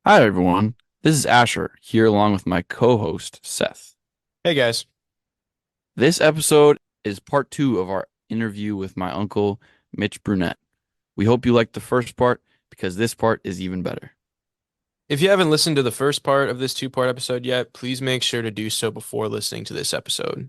Hi, everyone. This is Asher here along with my co-host, Seth. Hey guys. This episode is part two of our interview with my uncle, Mitch Brunette. We hope you liked the first part because this part is even better. If you haven't listened to the first part of this two-part episode yet, please make sure to do so before listening to this episode.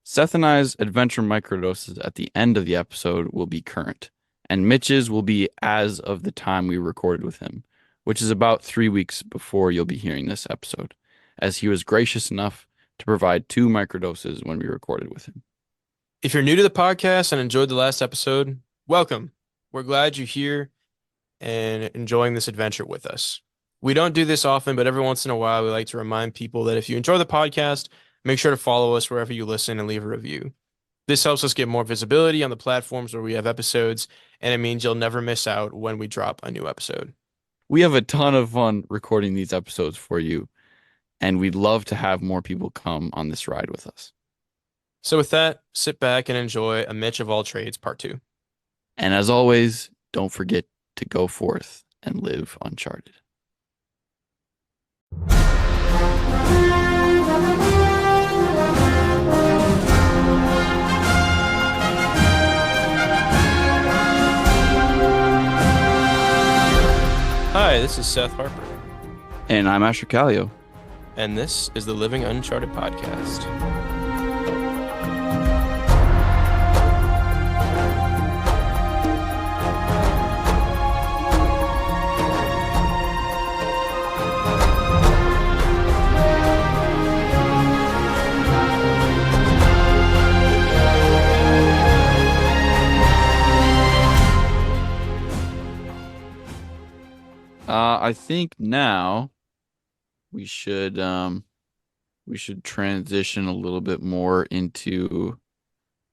Seth and I's adventure microdoses at the end of the episode will be current, and Mitch's will be as of the time we recorded with him, which is about 3 weeks before you'll be hearing this episode, as he was gracious enough to provide two microdoses when we recorded with him. If you're new to the podcast and enjoyed the last episode, welcome. We're glad you're here and enjoying this adventure with us. We don't do this often, but every once in a while, we like to remind people that if you enjoy the podcast, make sure to follow us wherever you listen and leave a review. This helps us get more visibility on the platforms where we have episodes, and it means you'll never miss out when we drop a new episode. We have a ton of fun recording these episodes for you, and we'd love to have more people come on this ride with us. So with that, sit back and enjoy a Mitch of All Trades Part 2. And as always, don't forget to go forth and live uncharted. Hi, this is Seth Harper, And I'm Asher Callio. and this is the Living Uncharted podcast. I think now we should transition a little bit more into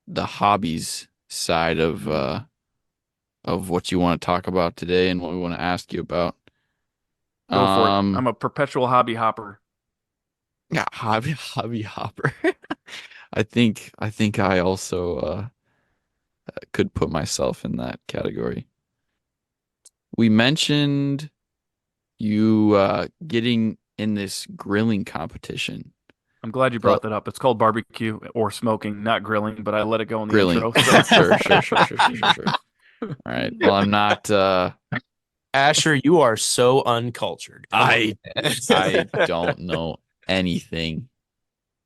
the hobbies side of what you want to talk about today and what we want to ask you about. Go for it. Um, I'm a perpetual hobby hopper. yeah, hobby hopper. I think I also could put myself in that category. We mentioned you getting in this grilling competition. I'm glad you So brought that up. It's called barbecue or smoking, not grilling, but I let it go in the grilling. intro. So Sure. All right. Well, I'm not Asher, you are so uncultured. Come I on. I don't know anything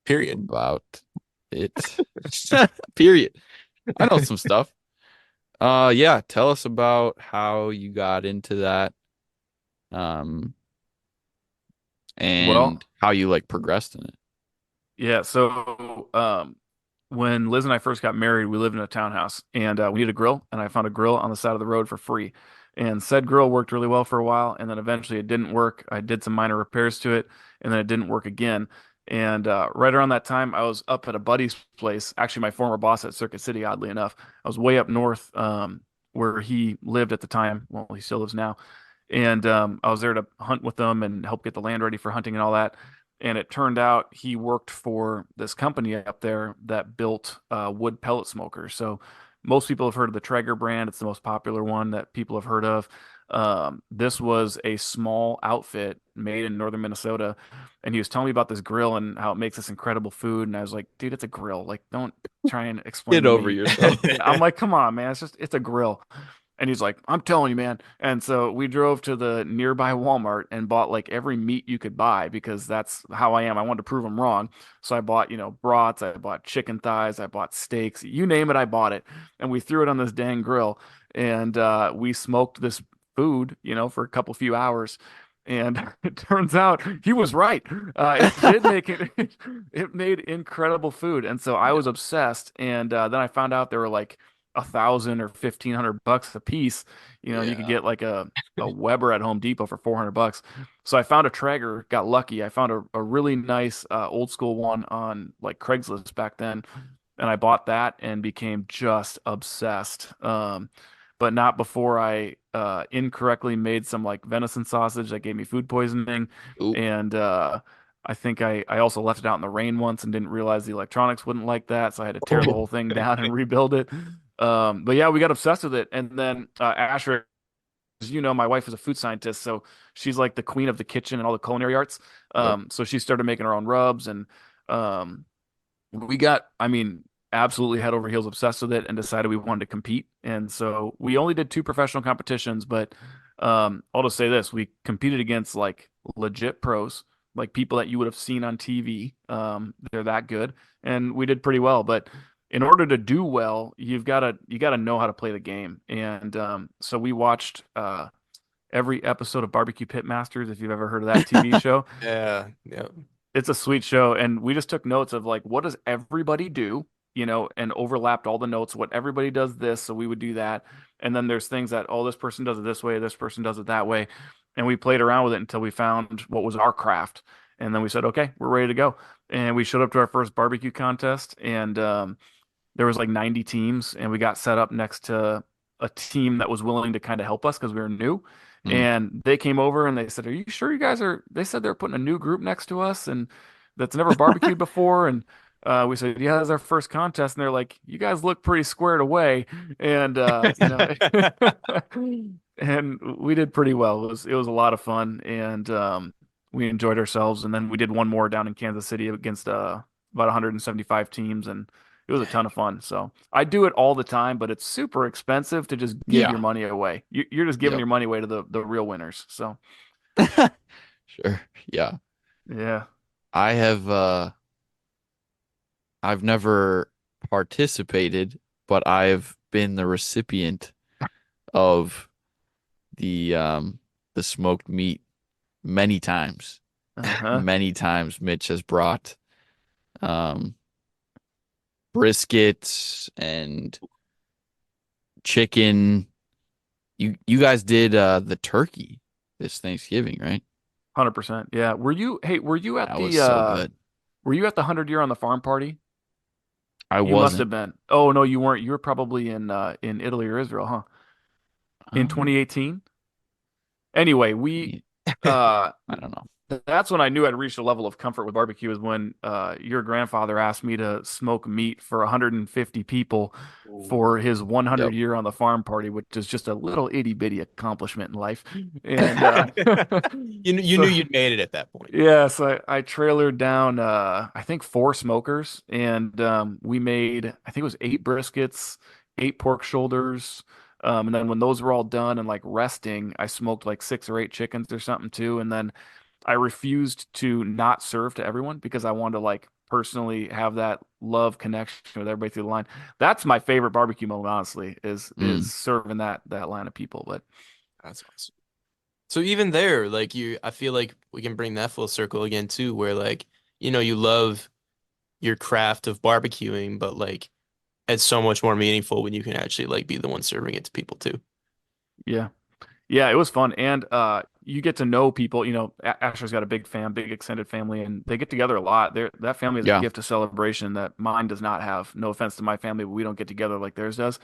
Period. about it. Period. I know some stuff. Yeah, tell us about how you got into that. Um well, and how you like progressed in it. yeah. So when Liz and I first got married, we lived in a townhouse and we needed a grill, and I found a grill on the side of the road for free. And said grill worked really well for a while, and then eventually it didn't work. I did some minor repairs to it, and then it didn't work again. And right around that time, I was up at a buddy's place, actually my former boss at Circuit City, oddly enough. I was way up north, where he lived at the time. Well, he still lives now. And I was there to hunt with them and help get the land ready for hunting and all that. And it turned out he worked for this company up there that built wood pellet smokers. So most people have heard of the Traeger brand. It's the most popular one that people have heard of. This was a small outfit made in northern Minnesota, and he was telling me about this grill and how it makes this incredible food. And I was like, dude, it's a grill. Like, don't try and explain Get to over me. yourself. I'm like, come on, man. It's a grill. And he's like, I'm telling you, man. And so we drove to the nearby Walmart and bought like every meat you could buy because that's how I am. I wanted to prove them wrong. So I bought, brats, I bought chicken thighs, I bought steaks, you name it, I bought it. And we threw it on this dang grill, and we smoked this food, for a couple few hours. And it turns out he was right. It did make it, it made incredible food. And so I was obsessed. And then I found out there were like 1,000 or 1,500 bucks a piece. And you could Yeah. get like a Weber at Home Depot for 400 bucks. So I found a Traeger, got lucky. I found a really nice old school one on like Craigslist back then. And I bought that and became just obsessed. But not before I incorrectly made some like venison sausage that gave me food poisoning. Oop. And I think I also left it out in the rain once and didn't realize the electronics wouldn't like that. So I had to tear the whole thing down and rebuild it. But yeah, we got obsessed with it. And then Asher you know, my wife is a food scientist, so she's like the queen of the kitchen and all the culinary arts. Yep. So she started making her own rubs, and um, we got, I mean, absolutely head over heels obsessed with it and decided we wanted to compete. And so we only did two professional competitions, but I'll just say this, we competed against like legit pros, like people that you would have seen on TV. They're that good, and we did pretty well. But in order to do well, you gotta know how to play the game. And so we watched every episode of Barbecue Pit Masters, if you've ever heard of that TV show. Yeah. Yeah. It's a sweet show, and we just took notes of like what does everybody do, you know, and overlapped all the notes. What everybody does this, so we would do that. And then there's things that, oh, this person does it this way, this person does it that way, and we played around with it until we found what was our craft. And then we said, okay, we're ready to go. And we showed up to our first barbecue contest, and there was like 90 teams, and we got set up next to a team that was willing to kind of help us because we were new. Mm. And they came over and they said, "Are you sure you guys are?" They said they're putting a new group next to us and that's never barbecued before. And we said, "Yeah, that's our first contest." And they're like, "You guys look pretty squared away." And you know, and we did pretty well. It was a lot of fun, and we enjoyed ourselves. And then we did one more down in Kansas City against about 175 teams, and it was a ton of fun. So I do it all the time, but it's super expensive to just give your Yeah. money away. You're just giving Yep. your money away to the real winners. So Sure. Yeah. yeah. I have I've never participated, but I've been the recipient of the smoked meat many times. Uh-huh. Many times Mitch has brought um brisket and chicken. You guys did the turkey this Thanksgiving, right? 100%. Yeah. Were you at That was the so good. 100 year on the farm party? I You must wasn't. have been. Oh no, you weren't. You were probably in Italy or Israel, huh? In Um, 2018? Anyway, we yeah, uh I don't know. that's when I knew I'd reached a level of comfort with barbecue is when your grandfather asked me to smoke meat for 150 people Ooh. for his 100 Yep. year on the farm party, which is just a little itty bitty accomplishment in life. And You knew so you'd made it at that point. yeah, so I trailered down I think four smokers, and we made I think it was eight briskets, eight pork shoulders. And then when those were all done and like resting, I smoked like six or eight chickens or something too. And then I refused to not serve to everyone because I wanted to like personally have that love connection with everybody through the line. That's my favorite barbecue moment, honestly, is Mm, serving that line of people. But That's awesome. So even there, like I feel like we can bring that full circle again too, where like, you love your craft of barbecuing, but like it's so much more meaningful when you can actually like be the one serving it to people too. yeah. Yeah, it was fun, and you get to know people. You know, Asher's got a big extended family, and they get together a lot. That family is a yeah. gift of celebration that mine does not have. No offense to my family, but we don't get together like theirs does.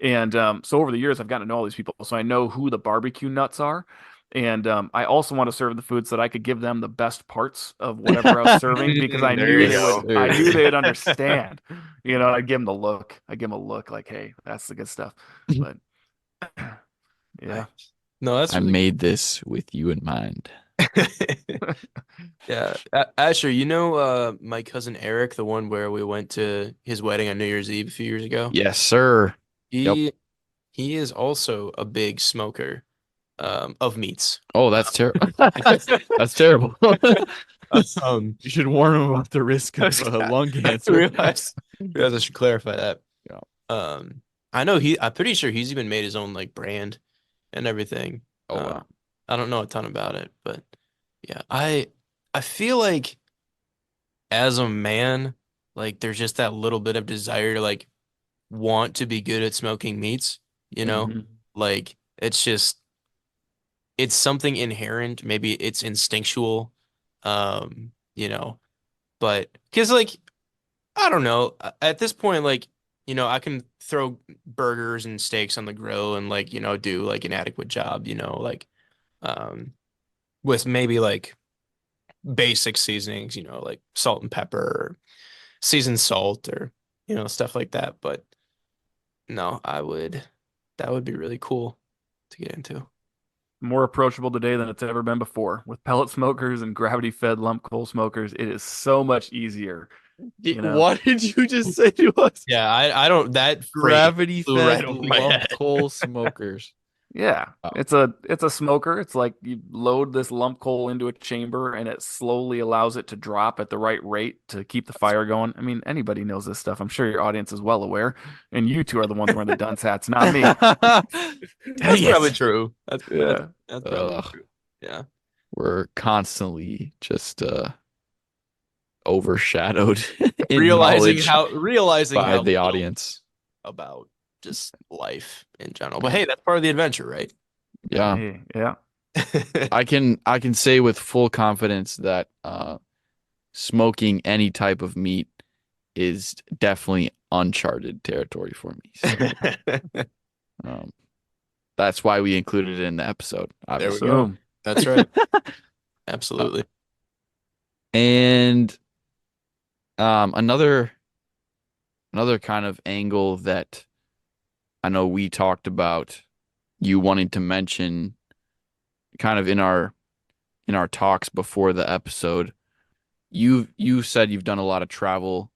And so over the years, I've gotten to know all these people, so I know who the barbecue nuts are. And I also want to serve the food so that I could give them the best parts of whatever I was serving because There you Yes, go. I sir. knew they'd understand. You know, I'd give them the look. I give them a look like, hey, that's the good stuff. But yeah. Nice. No, that's I really made this with you in mind. cool. Yeah. Asher, my cousin Eric, the one where we went to his wedding on New Year's Eve a few years ago. Yes, sir. Yep. He he is also a big smoker of meats. Oh, that's terrible. That's terrible. Um, You should warn him about the risk I of lung cancer. realized I should clarify that. Yeah. I know I'm pretty sure he's even made his own like brand and everything. Oh, Um, wow. I don't know a ton about it, but yeah, I feel like as a man, like there's just that little bit of desire to like want to be good at smoking meats, you know? Mhm. Like it's something inherent, maybe it's instinctual, you know, but because like I don't know, at this point, like, I can throw burgers and steaks on the grill and like, do like an adequate job, like um with maybe like basic seasonings, like salt and pepper or seasoned salt or, stuff like that. But no, that would be really cool to get into. more approachable today than it's ever been before. With pellet smokers and gravity-fed lump coal smokers, it is so much easier, you know. What did you just say to us? Yeah, I don't that phrase flew right Gravity-fed over my lump head. coal smokers. Yeah, Oh, it's a smoker. It's like you load this lump coal into a chamber and it slowly allows it to drop at the right rate to keep the that's fire going. I mean, anybody knows this stuff. I'm sure your audience is well aware, and you two are the ones wearing the dunce hats, not me. That's Dang probably it. true. That's Yeah. that's probably Ugh, true. Yeah. we're constantly just overshadowed in Realizing knowledge how realizing by how the little audience. about just life in general. But hey, that's part of the adventure, right? Yeah. Hey, yeah. I can say with full confidence that smoking any type of meat is definitely uncharted territory for me. So um, that's why we included it in the episode, There we obviously. go. Boom. That's right. Uh, Absolutely. and another kind of angle that I know we talked about you wanting to mention kind of in our talks before the episode. You said you've done a lot of travel,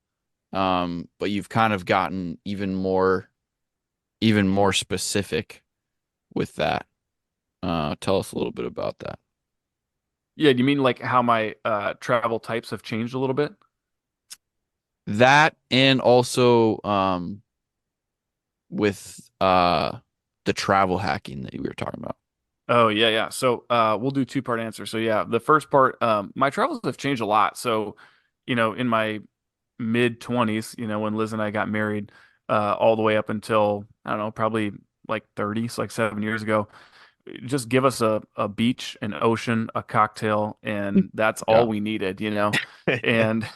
but you've kind of gotten even more specific with that. Tell us a little bit about that. Yeah, do you mean like how my travel types have changed a little bit? That and also with the travel hacking that you were talking about. Oh yeah, yeah. So we'll do two-part answer. So yeah, the first part, my travels have changed a lot. So, in my mid 20s, when Liz and I got married, all the way up until, I don't know, probably like 30, so like 7 years ago, just give us a beach, an ocean, a cocktail, and that's all Yeah. we needed. And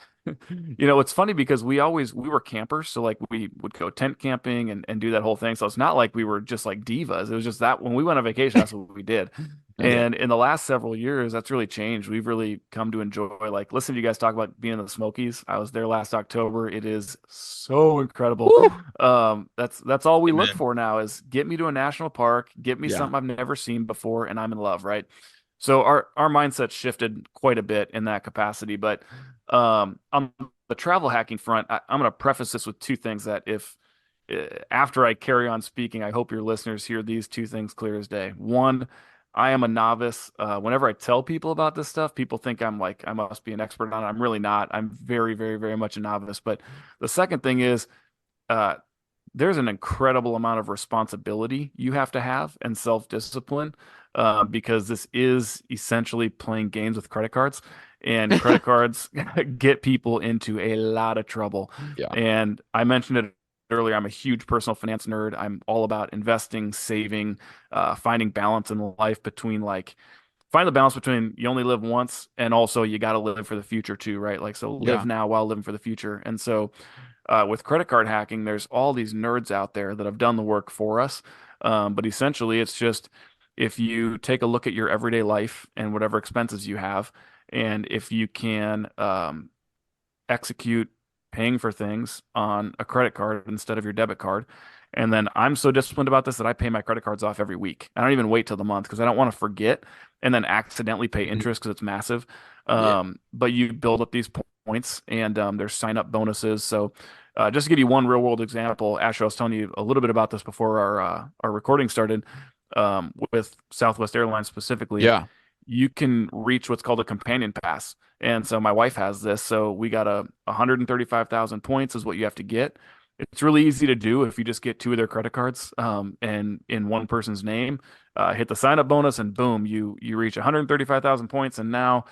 it's funny because we were campers, so like we would go tent camping and do that whole thing. So it's not like we were just like divas. It was just that when we went on vacation, that's what we did. Yeah. And in the last several years, that's really changed. We've really come to enjoy, like, listen to you guys talk about being in the Smokies. I was there last October. It is so incredible. Woo! That's all we look Amen. for now is get me to a national park, get me Yeah. something I've never seen before, and I'm in love, right? So our mindset shifted quite a bit in that capacity. But on the travel hacking front, I'm going to preface this with two things that if after I carry on speaking, I hope your listeners hear these two things clear as day. One, I am a novice. Whenever I tell people about this stuff, people think I'm like, I must be an expert on it. I'm really not. I'm very, very, very much a novice. But the second thing is, uh, there's an incredible amount of responsibility you have to have and self-discipline, because this is essentially playing games with credit cards, and credit cards get people into a lot of trouble. Yeah. And I mentioned it earlier. I'm a huge personal finance nerd. I'm all about investing, saving, finding balance in life between like find the balance between you only live once and also you got to live for the future too, right? Like, so live Yeah. now while living for the future. And so with credit card hacking, there's all these nerds out there that have done the work for us. But essentially, it's just if you take a look at your everyday life and whatever expenses you have, and if you can execute paying for things on a credit card instead of your debit card. And then I'm so disciplined about this that I pay my credit cards off every week. I don't even wait till the month because I don't want to forget and then accidentally pay interest because it's massive. Yeah. But you build up these points and there's sign up bonuses. So just to give you one real world example, Asher, I was telling you a little bit about this before our recording started, with Southwest Airlines specifically. Yeah. You can reach what's called a companion pass. And so my wife has this. So we got 135,000 points is what you have to get. It's really easy to do if you just get two of their credit cards, and in one person's name, hit the sign up bonus, and boom, you reach 135,000 points. And now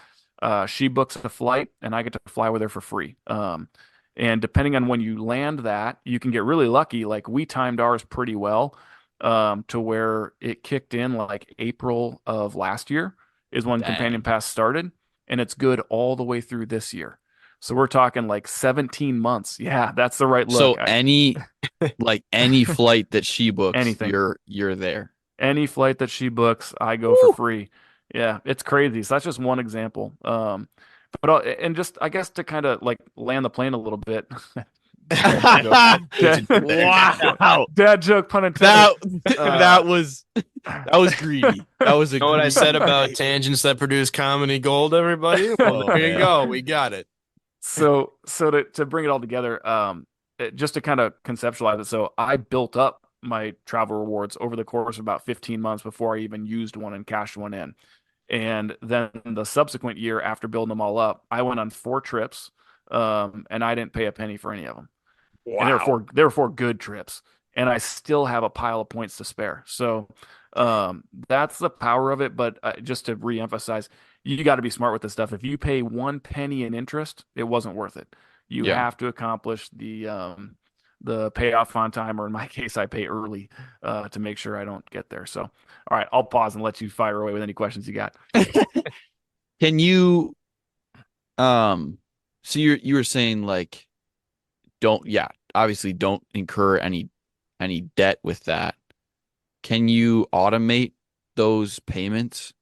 she books a flight, and I get to fly with her for free. And depending on when you land that, you can get really lucky. Like we timed ours pretty well, to where it kicked in like April of last year is when Companion Dang. Pass started, and it's good all the way through this year. So we're talking like 17 months. Yeah, that's the right look. So any flight that she books, Anything, you're there. any flight that she books, I go for Woo! free. Yeah, it's crazy. So that's just one example. And just I guess to kind of like land the plane a little bit. Dad joke. What you did there. Wow. Dad joke, pun intended. That Uh, that was That was greedy. That was a Know what I said greedy about pay. tangents that produce comedy gold, everybody? Well, Oh there you man. go. We got it. So to bring it all together, just to kind of conceptualize it, so I built up my travel rewards over the course of about 15 months before I even used one and cashed one in. And then the subsequent year after building them all up, I went on 4 trips, and I didn't pay a penny for any of them. And Wow. there were 4 good trips, and I still have a pile of points to spare. So that's the power of it. But just to reemphasize, you got to be smart with this stuff. If you pay 1 penny in interest, it wasn't worth it. You Yeah. have to accomplish the payoff on time, or in my case, I pay early to make sure I don't get there. So, all right, I'll pause and let you fire away with any questions you got. Can you so you were saying like don't yeah, obviously don't incur any debt with that. Can you automate those payments?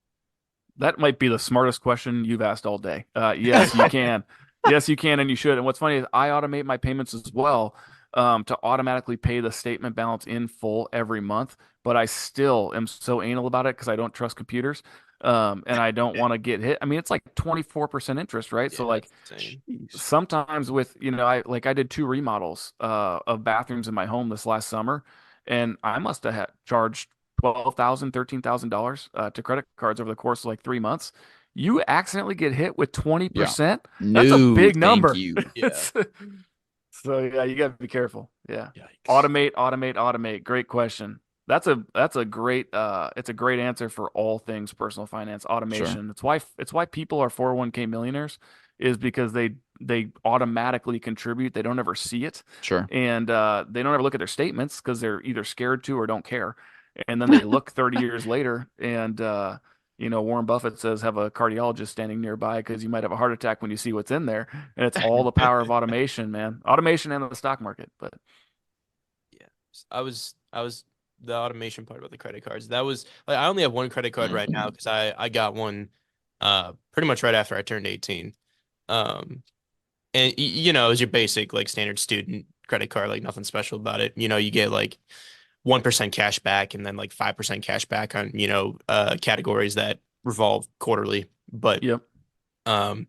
That might be the smartest question you've asked all day. Yes, you can. Yes, you can, and you should. And what's funny is I automate my payments as well, to automatically pay the statement balance in full every month. But I still am so anal about it because I don't trust computers, and I don't want to get hit. I mean, it's like 24% interest, right? Yeah, So like that's insane. Jeez. sometimes with I did 2 remodels of bathrooms in my home this last summer, and I must have charged $13,000 to credit cards over the course of like 3 months. You accidentally get hit with Yeah. 20%. That's a No, big thank number. you. Yeah. So yeah, you got to be careful. Yeah. Yikes. Automate, automate, automate. Great question. That's a great it's a great answer for all things personal finance Sure. automation. It's why people are 401k millionaires is because they automatically contribute. They don't ever see it, Sure. and they don't ever look at their statements because they're either scared to or don't care. And then they look 30 years later, and Warren Buffett says have a cardiologist standing nearby because you might have a heart attack when you see what's in there. And it's all the power of automation, man. Automation and the stock market. But Yeah. I was the automation part about the credit cards. That was like I only have one credit card right now because I got one pretty much right after I turned 18. Um and it was your basic like standard student credit card, like nothing special about it. You get like 1% cash back and then like 5% cash back on, categories that revolve quarterly. But yep. um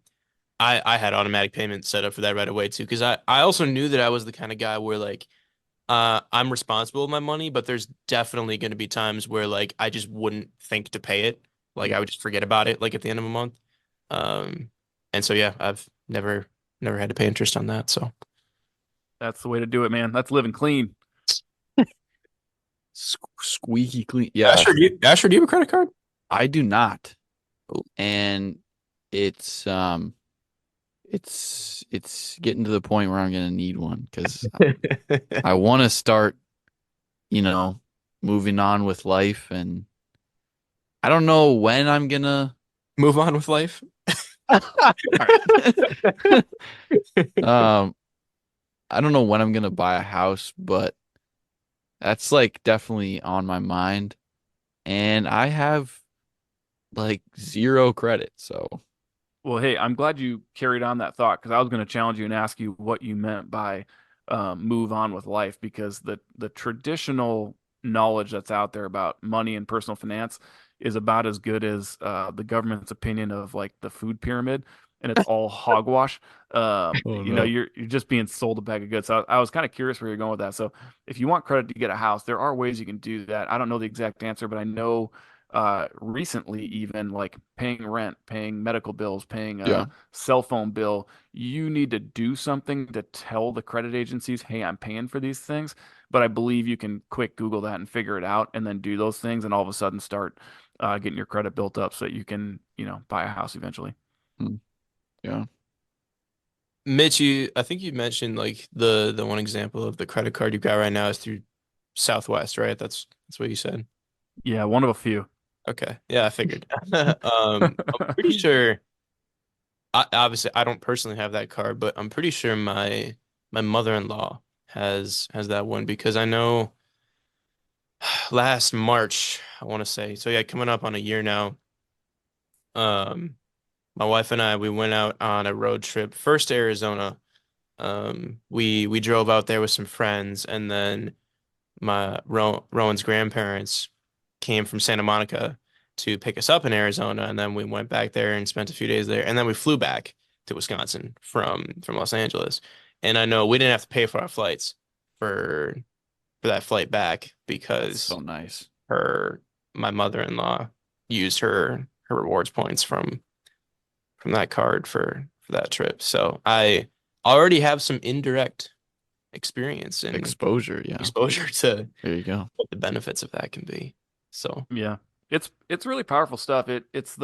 I had automatic payments set up for that right away too, because I also knew that I was the kind of guy where like I'm responsible with my money, but there's definitely going to be times where like I just wouldn't think to pay it. Like I would just forget about it like at the end of a month. Um and so yeah, I've never had to pay interest on that. So That's the way to do it, man. That's living clean. Squeaky clean. Yeah, Asher, do you have a credit card? I do not. And it's it's getting to the point where I'm gonna need one because I want to start, you know, moving on with life, and I don't know when I'm gonna. Move on with life. All right. Um, I don't know when I'm gonna buy a house, but that's like definitely on my mind, and I have like zero credit, so Well, hey, I'm glad you carried on that thought because I was going to challenge you and ask you what you meant by move on with life because the traditional knowledge that's out there about money and personal finance is about as good as the government's opinion of like the food pyramid, and it's all hogwash. oh no. You're just being sold a bag of goods. So I was kind of curious where you're going with that. So if you want credit to get a house, there are ways you can do that. I don't know the exact answer, but I know recently even like paying rent, paying medical bills, paying Yeah. a cell phone bill, you need to do something to tell the credit agencies, hey, I'm paying for these things. But I believe you can quick Google that and figure it out and then do those things and all of a sudden start getting your credit built up so that you can, buy a house eventually. Hmm. Yeah. Mitch, I think you mentioned like the one example of the credit card you got right now is through Southwest, right? That's what you said. Yeah, one of a few. Okay. Yeah, I figured. I'm pretty sure obviously I don't personally have that card, but I'm pretty sure my mother-in-law has that one because I know last March, I want to say. So yeah, coming up on a year now. Um, my wife and I we went out on a road trip first to Arizona. We drove out there with some friends and then Rowan's grandparents. came from Santa Monica to pick us up in Arizona, and then we went back there and spent a few days there, and then we flew back to Wisconsin from Los Angeles. And I know we didn't have to pay for our flights for that flight back That's because so nice. her my mother-in-law used her rewards points from that card for that trip. So I already have some indirect experience and Exposure, yeah. exposure to There you go. what the benefits of that can be. So Yeah. It's really powerful stuff. It's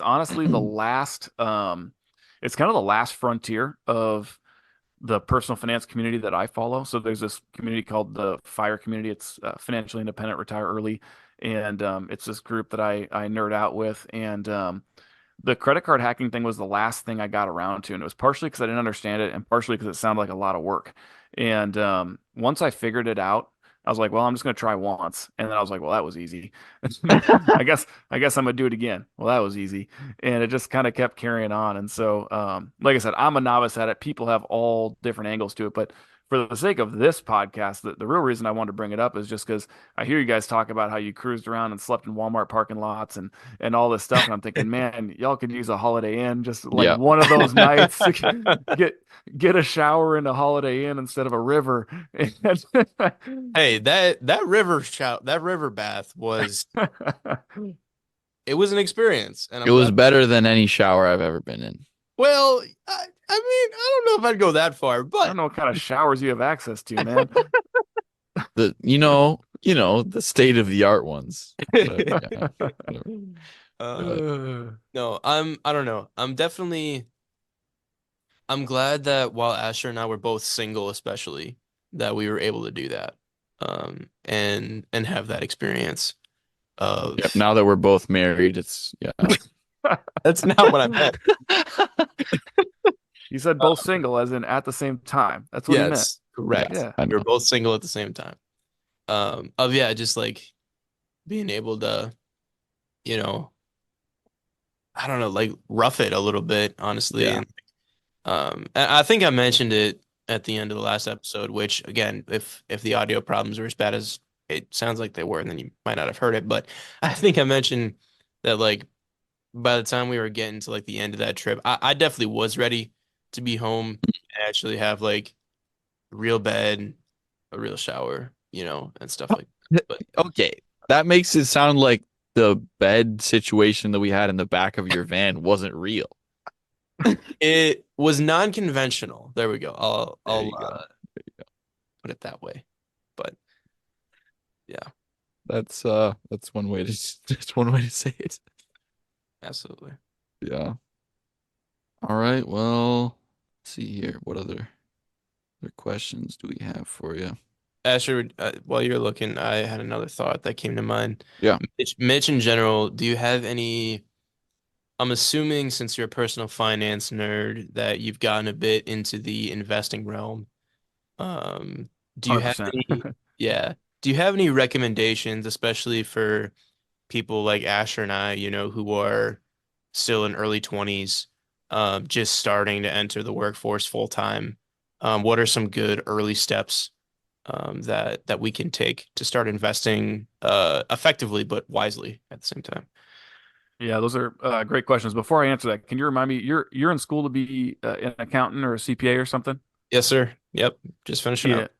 honestly the last it's kind of the last frontier of the personal finance community that I follow. So there's this community called the FIRE community. It's financially independent, retire early, and it's this group that I nerd out with. And the credit card hacking thing was the last thing I got around to, and it was partially because I didn't understand it, and partially because it sounded like a lot of work. And once I figured it out, I was like, well, I'm just going to try once, and then I was like, well, that was easy. I guess I'm gonna do it again. Well, that was easy, and it just kind of kept carrying on. And so, like I said, I'm a novice at it. People have all different angles to it, but for the sake of this podcast, the real reason I wanted to bring it up is just because I hear you guys talk about how you cruised around and slept in Walmart parking lots and all this stuff. And I'm thinking, man, y'all could use a Holiday Inn, just like Yeah. one of those nights to get a shower in a Holiday Inn instead of a river. hey, that river bath was it was an experience, and It I'm was glad. better than any shower I've ever been in. Well, I mean, I don't know if I'd go that far, I don't but know what kind of showers you have access to, man. The state of the art ones. But, yeah, whatever. no, I don't know. I'm glad that while Asher and I were both single, especially, that we were able to do that. And have that experience Yep, of now that we're both married, it's yeah. that's not what I meant. You said both single, as in at the same time. That's what he meant. Yes, correct. Yeah, Yeah. I We were know. both single at the same time. Of yeah, just like being able to, you know, I don't know, like rough it a little bit, honestly. Yeah. And I think I mentioned it at the end of the last episode, which again, if the audio problems were as bad as it sounds like they were, then you might not have heard it. But I think I mentioned that like by the time we were getting to like the end of that trip, I definitely was ready to be home and actually have like a real bed, a real shower, and stuff like that. But Okay, that makes it sound like the bed situation that we had in the back of your van wasn't real. it was non-conventional. There we go. I'll There I'll you go. put it that way. But yeah, That's one way to that's one way to say it. absolutely. Yeah. All right. Well, let's see here. What other questions do we have for you? Asher, while you're looking, I had another thought that came to mind. Yeah. Mitch, in general, do you have any? I'm assuming since you're a personal finance nerd that you've gotten a bit into the investing realm. Do you have 100%. any? Yeah. Do you have any recommendations, especially for people like Asher and I, who are still in early 20s, just starting to enter the workforce full time? What are some good early steps that we can take to start investing effectively but wisely at the same time? Yeah, those are great questions. Before I answer that, can you remind me, you're in school to be an accountant or a CPA or something? Yes, sir. Yep. Just finishing Yeah. up.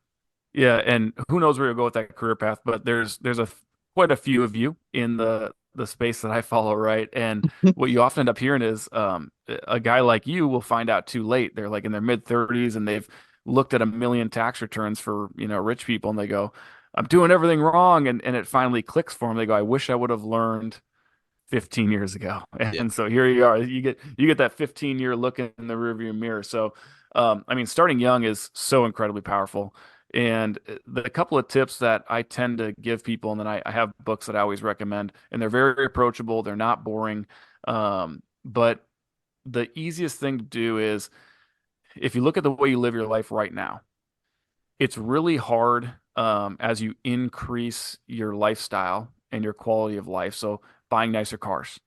Yeah, and who knows where you'll go with that career path, but there's quite a few of you in the space that I follow, right? And what you often end up hearing is a guy like you will find out too late. They're like in their mid 30s and they've looked at a million tax returns for, rich people and they go, I'm doing everything wrong. And it finally clicks for them. They go, I wish I would have learned 15 years ago. Yeah. And so here you are. You get that 15-year look in the rearview mirror. So I mean, starting young is so incredibly powerful. And the couple of tips that I tend to give people, and then I have books that I always recommend, and they're very approachable. They're not boring. But the easiest thing to do is if you look at the way you live your life right now, it's really hard as you increase your lifestyle and your quality of life. So buying nicer cars,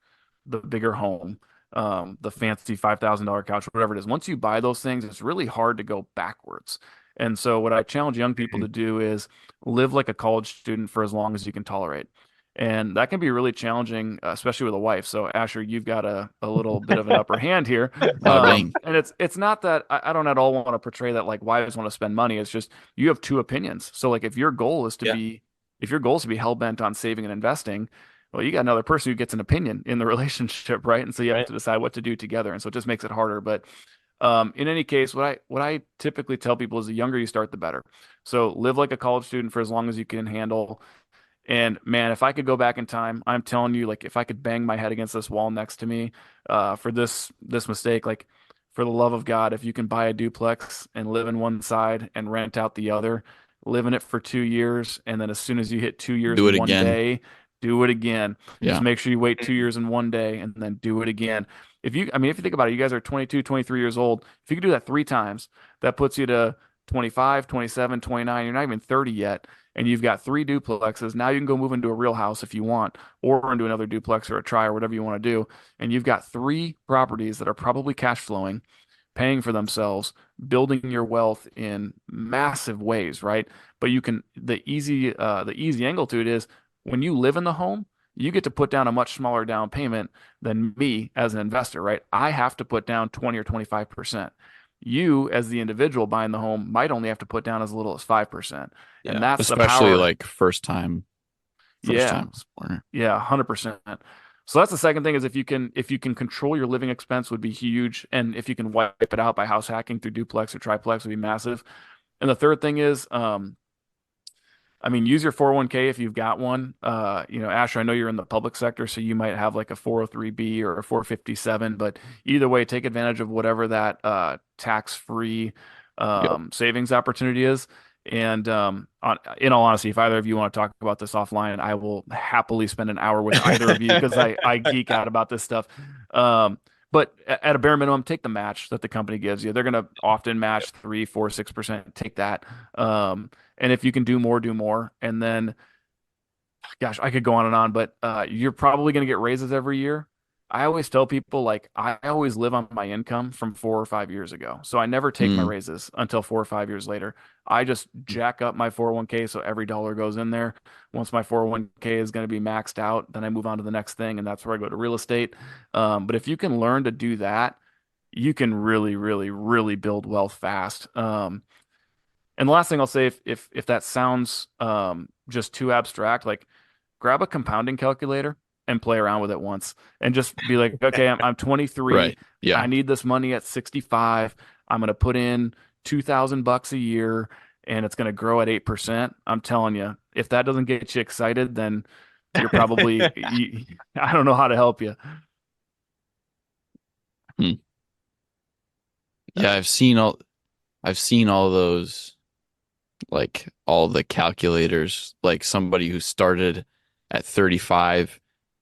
the bigger home, the fancy $5,000 couch, whatever it is. Once you buy those things, it's really hard to go backwards. And so what I challenge young people to do is live like a college student for as long as you can tolerate. And that can be really challenging, especially with a wife. So Asher, you've got a little bit of an upper hand here. Bada bing. And it's not that I don't at all want to portray that like wives want to spend money. It's just you have two opinions. So like if your goal is to Yeah. be if your goal is to be hell bent on saving and investing, well, you got another person who gets an opinion in the relationship, right? And so you have Right. to decide what to do together. And so it just makes it harder. But in any case, what I typically tell people is the younger you start, the better. So live like a college student for as long as you can handle. And man, if I could go back in time, I'm telling you, like if I could bang my head against this wall next to me, for this mistake, like for the love of God, if you can buy a duplex and live in one side and rent out the other, live in it for 2 years, and then as soon as you hit 2 years Do and it one again. day, do it again. Just Yeah. make sure you wait 2 years and one day and then do it again. If you think about it, you guys are 22, 23 years old. If you could do that 3 times, that puts you to 25, 27, 29. You're not even 30 yet and you've got 3 duplexes. Now you can go move into a real house if you want, or into another duplex or a tri or whatever you want to do. And you've got 3 properties that are probably cash flowing, paying for themselves, building your wealth in massive ways, right? But you can the easy angle to it is when you live in the home, you get to put down a much smaller down payment than me as an investor, right? I have to put down 20 or 25%. You, as the individual buying the home, might only have to put down as little as 5%. And Yeah. that's the Especially power. like first Yeah. time homeowner. Yeah, 100%. So that's the second thing is if you can control your living expense would be huge. And if you can wipe it out by house hacking through duplex or triplex would be massive. And the third thing is, I mean, use your 401k if you've got one. Asher, I know you're in the public sector, so you might have like a 403b or a 457, but either way, take advantage of whatever that tax-free Yep. savings opportunity is. And in all honesty, if either of you want to talk about this offline, I will happily spend an hour with either of you because I geek out about this stuff. But at a bare minimum, take the match that the company gives you. They're going to often match 3, 4, 6%. Take that. And if you can do more, do more. And then, gosh, I could go on and on, but you're probably going to get raises every year. I always tell people, like, I always live on my income from 4 or 5 years ago. So I never take my Mm. raises until 4 or 5 years later. I just jack up my 401k so every dollar goes in there. Once my 401k is going to be maxed out, then I move on to the next thing, and that's where I go to real estate. But if you can learn to do that, you can really, really, really build wealth fast. And the last thing I'll say, if that sounds just too abstract, like grab a compounding calculator and play around with it once, and just be like, okay, I'm 23, Right. Yeah. I need this money at 65. I'm gonna put in $2,000 a year, and it's gonna grow at 8%. I'm telling you, if that doesn't get you excited, then you're probably I don't know how to help you. Hmm. Yeah, I've seen all those, like all the calculators, like somebody who started at 35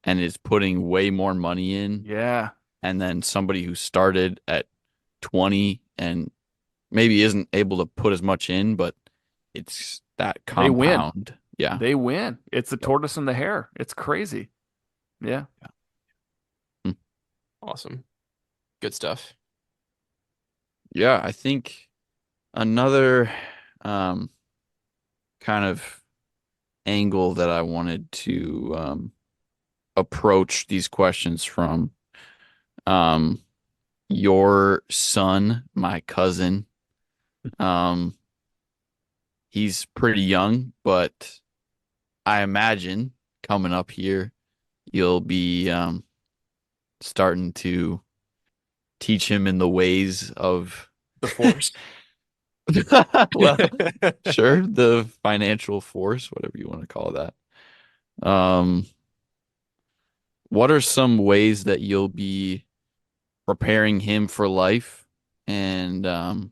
and is putting way more money in, Yeah, and then somebody who started at 20 and maybe isn't able to put as much in, but it's that they win. compound. Yeah. They win. It's the Yep. tortoise and the hare. It's crazy. Yeah. Hmm. Awesome. Good stuff. Yeah, I think another um kind of angle that I wanted to approach these questions from, um your son, my cousin, um he's pretty young, but I imagine coming up here you'll be starting to teach him in the ways of The force. well, sure, the financial force, whatever you want to call that. Um, what are some ways that you'll be preparing him for life? And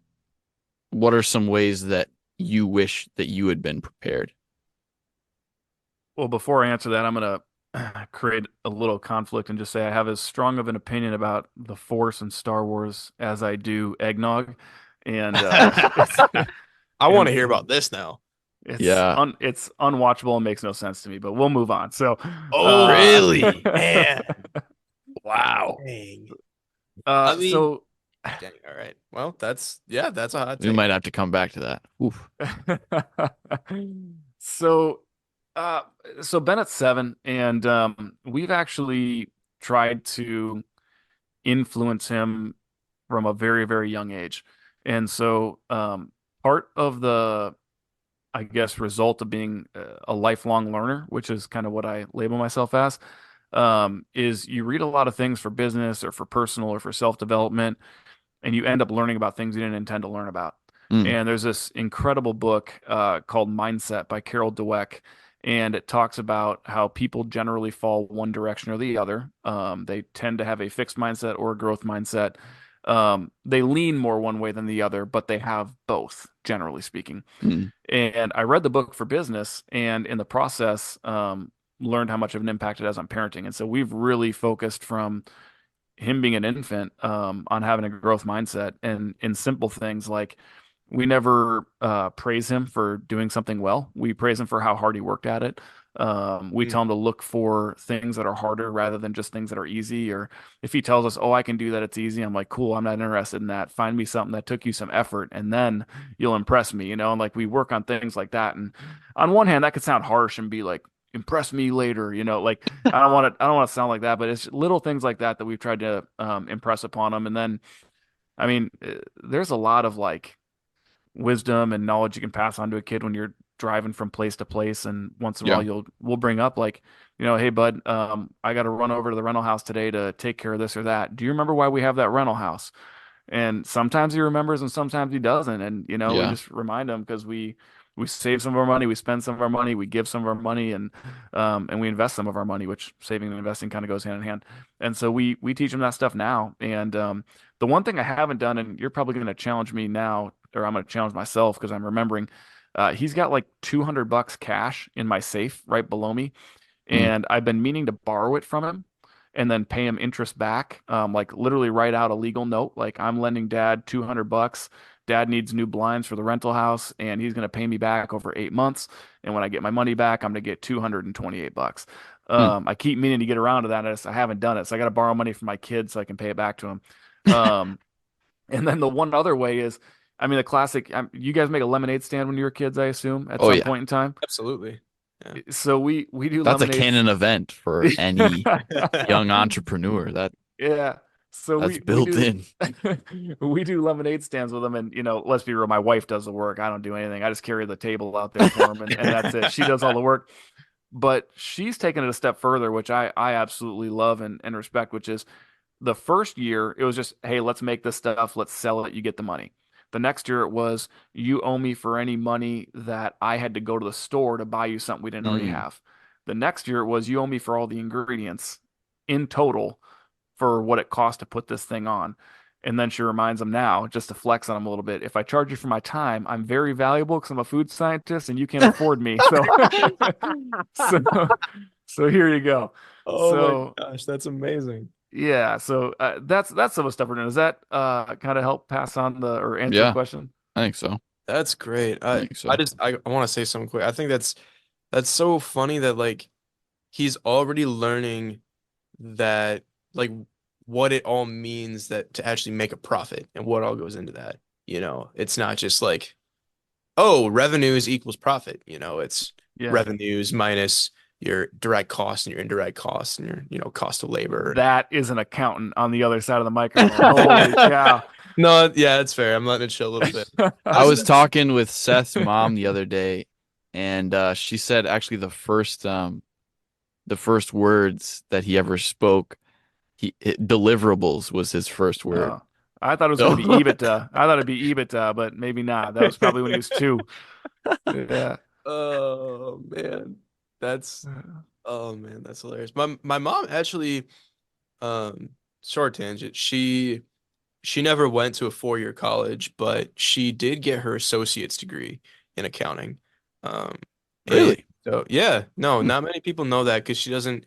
what are some ways that you wish that you had been prepared? Well, before I answer that, I'm gonna create a little conflict and just say I have as strong of an opinion about the Force and Star Wars as I do eggnog, and it's I want to and hear about this now. Yeah. it's unwatchable and makes no sense to me. But we'll move on. So, Oh, uh, Really? man. Wow. Dang. I mean, so dang. All right. Well, that's a hot We take. might have to come back to that. Oof. so Uh, so Bennett's 7, and we've actually tried to influence him from a very, very young age. And so part of the, I guess, result of being a lifelong learner, which is kind of what I label myself as, is you read a lot of things for business or for personal or for self-development, and you end up learning about things you didn't intend to learn about. Mm, And there's this incredible book called Mindset by Carol Dweck, and it talks about how people generally fall one direction or the other. They tend to have a fixed mindset or a growth mindset. They lean more one way than the other, but they have both, generally speaking. mm, And I read the book for business, and in the process, learned how much of an impact it has on parenting. And so we've really focused from him being an infant on having a growth mindset and in simple things like we never praise him for doing something well. We praise him for how hard he worked at it. We Mm. tell him to look for things that are harder rather than just things that are easy. Or if he tells us, "Oh, I can do that, it's easy," I'm like, "Cool, I'm not interested in that. Find me something that took you some effort, and then you'll impress me." And like we work on things like that. And on one hand, that could sound harsh and be like, "Impress me later," like I don't want to sound like that, but it's little things like that that we've tried to impress upon them. And then, I mean, there's a lot of like wisdom and knowledge you can pass on to a kid when you're driving from place to place. And once in a while, yeah. we'll bring up like, "Hey, bud, I got to run over to the rental house today to take care of this or that. Do you remember why we have that rental house?" And sometimes he remembers and sometimes he doesn't. And, we Yeah. just remind him because we save some of our money, we spend some of our money, we give some of our money, and we invest some of our money, which saving and investing kind of goes hand in hand. And so we teach him that stuff now. And the one thing I haven't done, and you're probably going to challenge me now, or I'm going to challenge myself because I'm remembering, he's got like $200 cash in my safe right below me, Mm, and I've been meaning to borrow it from him and then pay him interest back. Like literally write out a legal note. Like I'm lending dad $200. Dad needs new blinds for the rental house and he's going to pay me back over 8 months. And when I get my money back, I'm going to get $228. mm. I keep meaning to get around to that. I haven't done it. So I got to borrow money from my kids so I can pay it back to him. Um, and then the one other way is, I mean, the classic, you guys make a lemonade stand when you were kids, I assume, at Oh some yeah. point in time. Absolutely. Yeah. So we do That's a lemonade. canon event for any young entrepreneur. Yeah. So That's we built do in. we do lemonade stands with them, and let's be real, my wife does the work. I don't do anything. I just carry the table out there for them, and that's it. She does all the work. But she's taken it a step further, which I absolutely love and respect, which is the first year it was just, "Hey, let's make this stuff, let's sell it, you get the money." The next year it was, "You owe me for any money that I had to go to the store to buy you something we didn't already Mm, have." The next year it was, "You owe me for all the ingredients in total for what it cost to put this thing on." And then she reminds them now, just to flex on them a little bit, "If I charge you for my time, I'm very valuable because I'm a food scientist and you can't afford me." So, so, so here you go. Oh my So gosh, that's amazing. yeah, so that's some of the stuff we're doing. Does that kind of help pass on the or answer the yeah, question? I think so. That's great. I I think I so. just I want to say something quick. I think that's so funny that like he's already learning that like what it all means that to actually make a profit and what all goes into that. It's not just like, oh, revenues equals profit. It's Yeah, revenues minus your direct costs and your indirect costs and your, cost of labor. that is an accountant on the other side of the microphone. Holy cow. No, yeah, that's fair. I'm letting it show a little bit. I I was was gonna say, talking with Seth's mom the other day, and she said actually the first words that he ever spoke, deliverables was his first word. Oh, I thought it was going So to be EBITDA. I thought it'd be EBITDA, but maybe not. That was probably when he was 2. Yeah. oh man, that's oh man, that's hilarious. My mom actually, um, short tangent. She never went to a 4-year college, but she did get her associate's degree in accounting. Um, and really, so yeah, no, hmm, not many people know that because she hasn't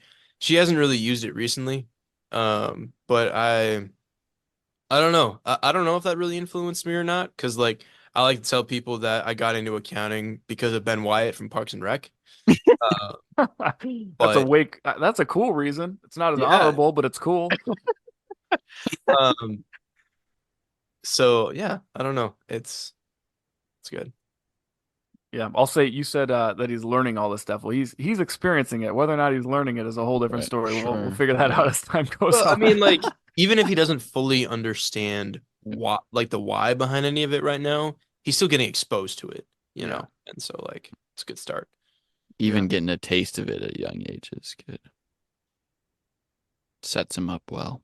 really used it recently. But I don't know. I don't know if that really influenced me or not, because like I like to tell people that I got into accounting because of Ben Wyatt from Parks and Rec. Uh, That's a but wake. That's a cool reason. It's not as yeah, honorable, but it's cool. um, so yeah, I don't know. It's good. Yeah, I'll say you said that he's learning all this stuff. Well, he's experiencing it. Whether or not he's learning it is a whole different Right. story. We'll Sure. figure that out Yeah. as time goes Well, I on. mean, like, even if he doesn't fully understand like the why behind any of it right now, he's still getting exposed to it, you Yeah, know? And so, like, it's a good start. yeah. Even getting a taste of it at a young age is good. Sets him up well.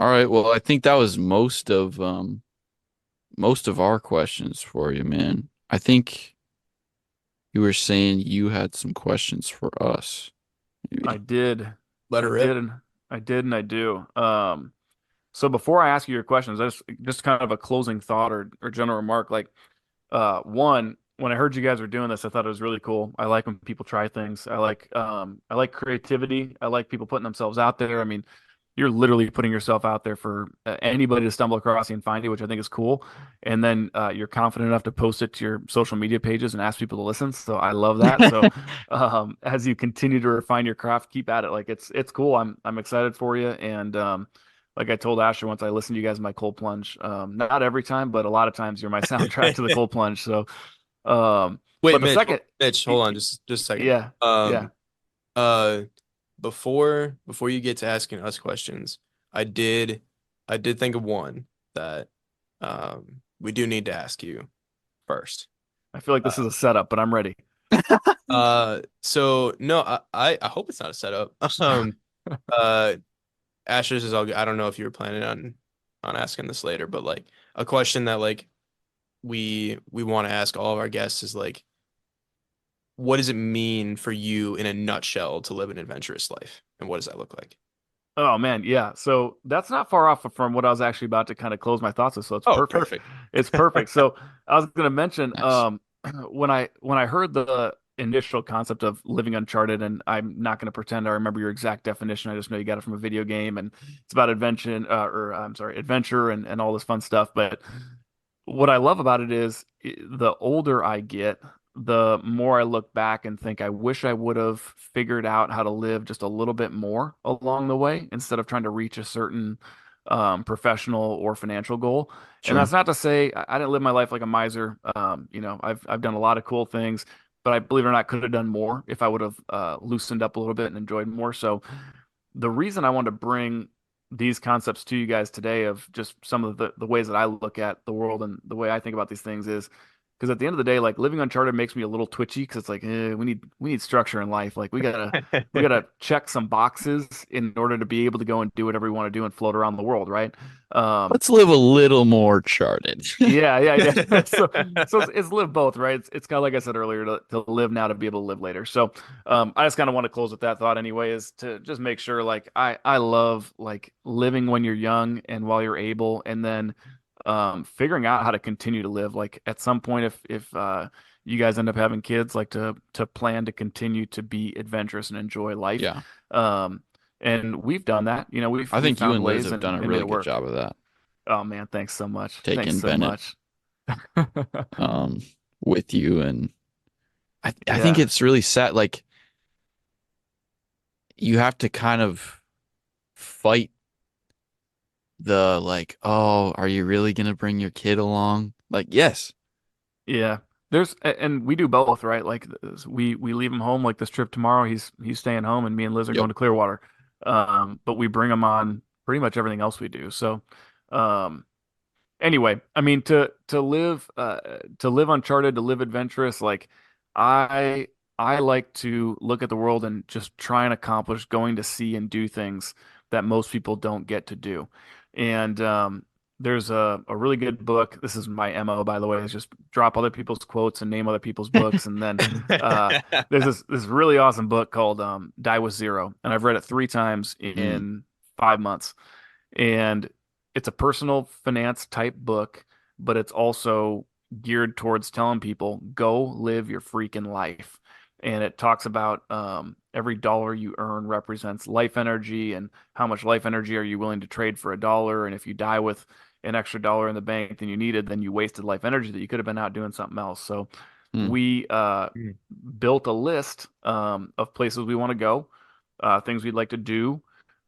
All right. Well, I think that was most of our questions for you, man. I think you were saying you had some questions for us, I maybe. did, Let I her rip. did, and I did, and I do. So before I ask you your questions, just kind of a closing thought or general remark. Like, one, when I heard you guys were doing this, I thought it was really cool. I like when people try things. I like creativity. I like people putting themselves out there. I mean, you're literally putting yourself out there for anybody to stumble across you and find you, which I think is cool. And then you're confident enough to post it to your social media pages and ask people to listen. So I love that. So as you continue to refine your craft, keep at it. Like it's cool. I'm excited for you. And like I told Asher once, I listened to you guys in my cold plunge. Not every time, but a lot of times you're my soundtrack to the cold plunge. So, Wait, but the Mitch, second, Mitch, hold on just a second. yeah, yeah, Uh, before you get to asking us questions, I did I did think of one that we do need to ask you first. I feel like this is Uh, a setup, but I'm ready. so no, I hope it's not a setup. Uh, Asher's is all good. I don't know if you were planning on asking this later, but like a question that like we want to ask all of our guests is like, what does it mean for you in a nutshell to live an adventurous life, and what does that look like? Oh man, yeah. So that's not far off from what I was actually about to kind of close my thoughts with. So it's Oh, perfect. perfect. It's perfect. So I was going to mention Nice. when I heard the initial concept of living uncharted, and I'm not going to pretend I remember your exact definition. I just know you got it from a video game, and it's about adventure, or I'm sorry, adventure and all this fun stuff. But what I love about it is the older I get, the more I look back and think I wish I would have figured out how to live just a little bit more along the way instead of trying to reach a certain professional or financial goal. And Sure. that's not to say I didn't live my life like a miser. I've done a lot of cool things, but I believe it or not could have done more if I would have loosened up a little bit and enjoyed more. So the reason I wanted to bring these concepts to you guys today of just some of the ways that I look at the world and the way I think about these things is because at the end of the day, like living uncharted makes me a little twitchy because it's like we need structure in life. Like we gotta check some boxes in order to be able to go and do whatever we want to do and float around the world, right? Um, Let's live a little more charted. yeah, yeah, yeah. So it's live both, right? It's kind of like I said earlier to live now to be able to live later. So I just kind of want to close with that thought anyway, is to just make sure like I love like living when you're young and while you're able, and then figuring out how to continue to live. Like at some point, if you guys end up having kids, like to plan to continue to be adventurous and enjoy life. Yeah. Um, and we've done that. You know, I we've think you found and Liz ways have done a and made really it good work. job of that. Oh man, thanks so much. Thanks Taking so Bennett much. um with you, and I think Yeah. it's really sad. Like you have to kind of fight the like, oh, are you really gonna bring your kid along? Like, yes. Yeah. And we do both, right? Like we leave him home like this trip tomorrow. He's staying home and me and Liz are Yep. going to Clearwater. But we bring him on pretty much everything else we do. So, um, anyway, I mean to live uncharted, to live adventurous, like I I like to look at the world and just try and accomplish going to see and do things that most people don't get to do. And there's a really good book. This is my MO, by the way, is just drop other people's quotes and name other people's books. And then uh, there's this really awesome book called Die with Zero, and I've read it 3 times Mm, in 5 months. And it's a personal finance type book, but it's also geared towards telling people go live your freaking life. And it talks about every dollar you earn represents life energy, and how much life energy are you willing to trade for a dollar. And if you die with an extra dollar in the bank than you needed, then you wasted life energy that you could have been out doing something else. So mm. we Mm. built a list of places we want to go, things we'd like to do,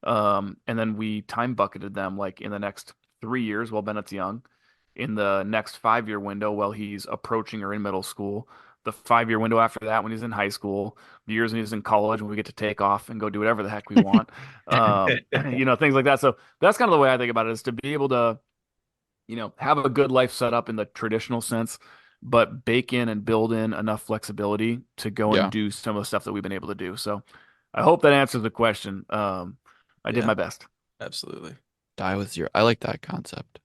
and then we time bucketed them like in the next 3 years while Bennett's young. in the next 5-year window while he's approaching or in middle school, the 5-year window after that when he's in high school, the years when he's in college when we get to take off and go do whatever the heck we want, things like that. So that's kind of the way I think about it, is to be able to, have a good life set up in the traditional sense, but bake in and build in enough flexibility to go and Yeah. do some of the stuff that we've been able to do. So I hope that answers the question. I did Yeah, my best. absolutely. Die with zero. I like that concept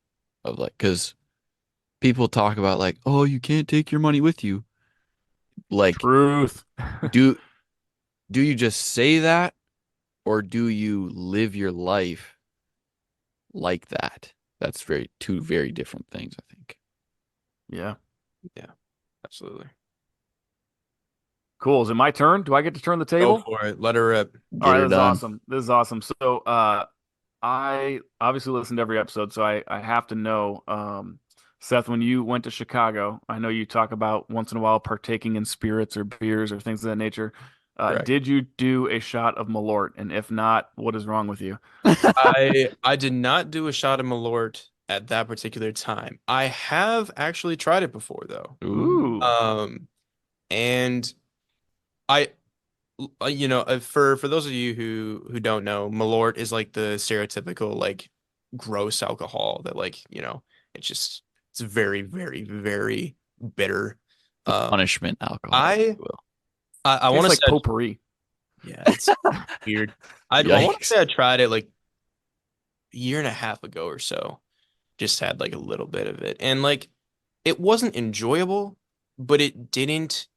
of like, because people talk about like, oh, you can't take your money with you. Like, Truth. do do you just say that, or do you live your life like that? That's two very different things, I think. Yeah. Yeah, absolutely. Cool. Is it my turn? Do I get to turn the Go table? for it. Let her rip. All Get right, her this is done. awesome. This is awesome. So, I obviously listened to every episode, so I have to know, Seth, when you went to Chicago, I know you talk about once in a while partaking in spirits or beers or things of that nature. Correct. Did you do a shot of Malort? And if not, what is wrong with you? I did not do a shot of Malort at that particular time. I have actually tried it before though. Ooh. Ooh, And I for those of you who don't know, Malort is like the stereotypical like gross alcohol that like, it's very, very, very bitter. The Um punishment alcohol, if I you will. I want tastes to like say potpourri. yeah, it's weird. I want to Yikes. say I tried it like a year and a half ago or so. Just had like a little bit of it. And like it wasn't enjoyable, but it didn't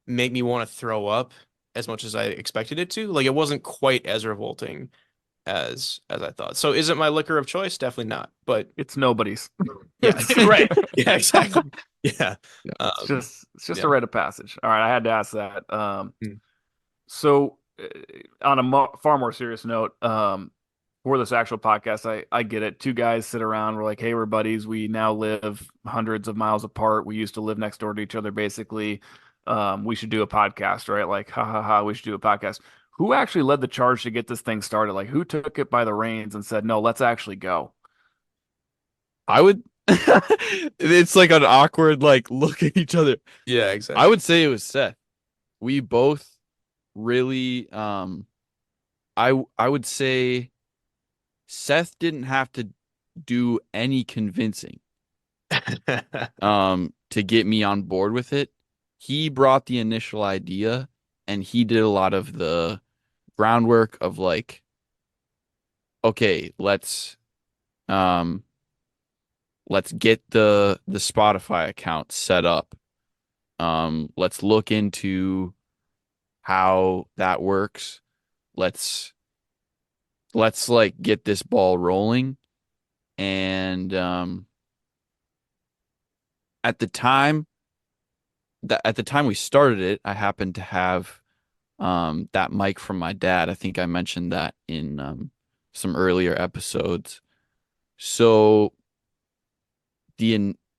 make me want to throw up as much as I expected it to. Like it wasn't quite as revolting as I thought. So is it my liquor of choice? Definitely not. But It's nobody's. yeah, right. Yeah, exactly. Yeah. Yeah. It's just a Yeah. rite of passage. All right, I had to ask that. Mm. So, on a far more serious note, for this actual podcast, I get it. Two guys sit around. We're like, hey, we're buddies. We now live hundreds of miles apart. We used to live next door to each other, basically. We should do a podcast, right? Like, ha ha ha, we should do a podcast. Who actually led the charge to get this thing started? Like, who took it by the reins and said, no, let's actually go? I would it's like an awkward like look at each other. Yeah, I exactly. would say it was Seth. We both really I would say Seth didn't have to do any convincing to get me on board with it. He brought the initial idea and he did a lot of the groundwork of like, okay, um let's get the Spotify account set up. Let's look into how that works. Let's let's like get this ball rolling. And at the time at the time we started it, I happened to have that mic from my dad. I think I mentioned that in some earlier episodes. So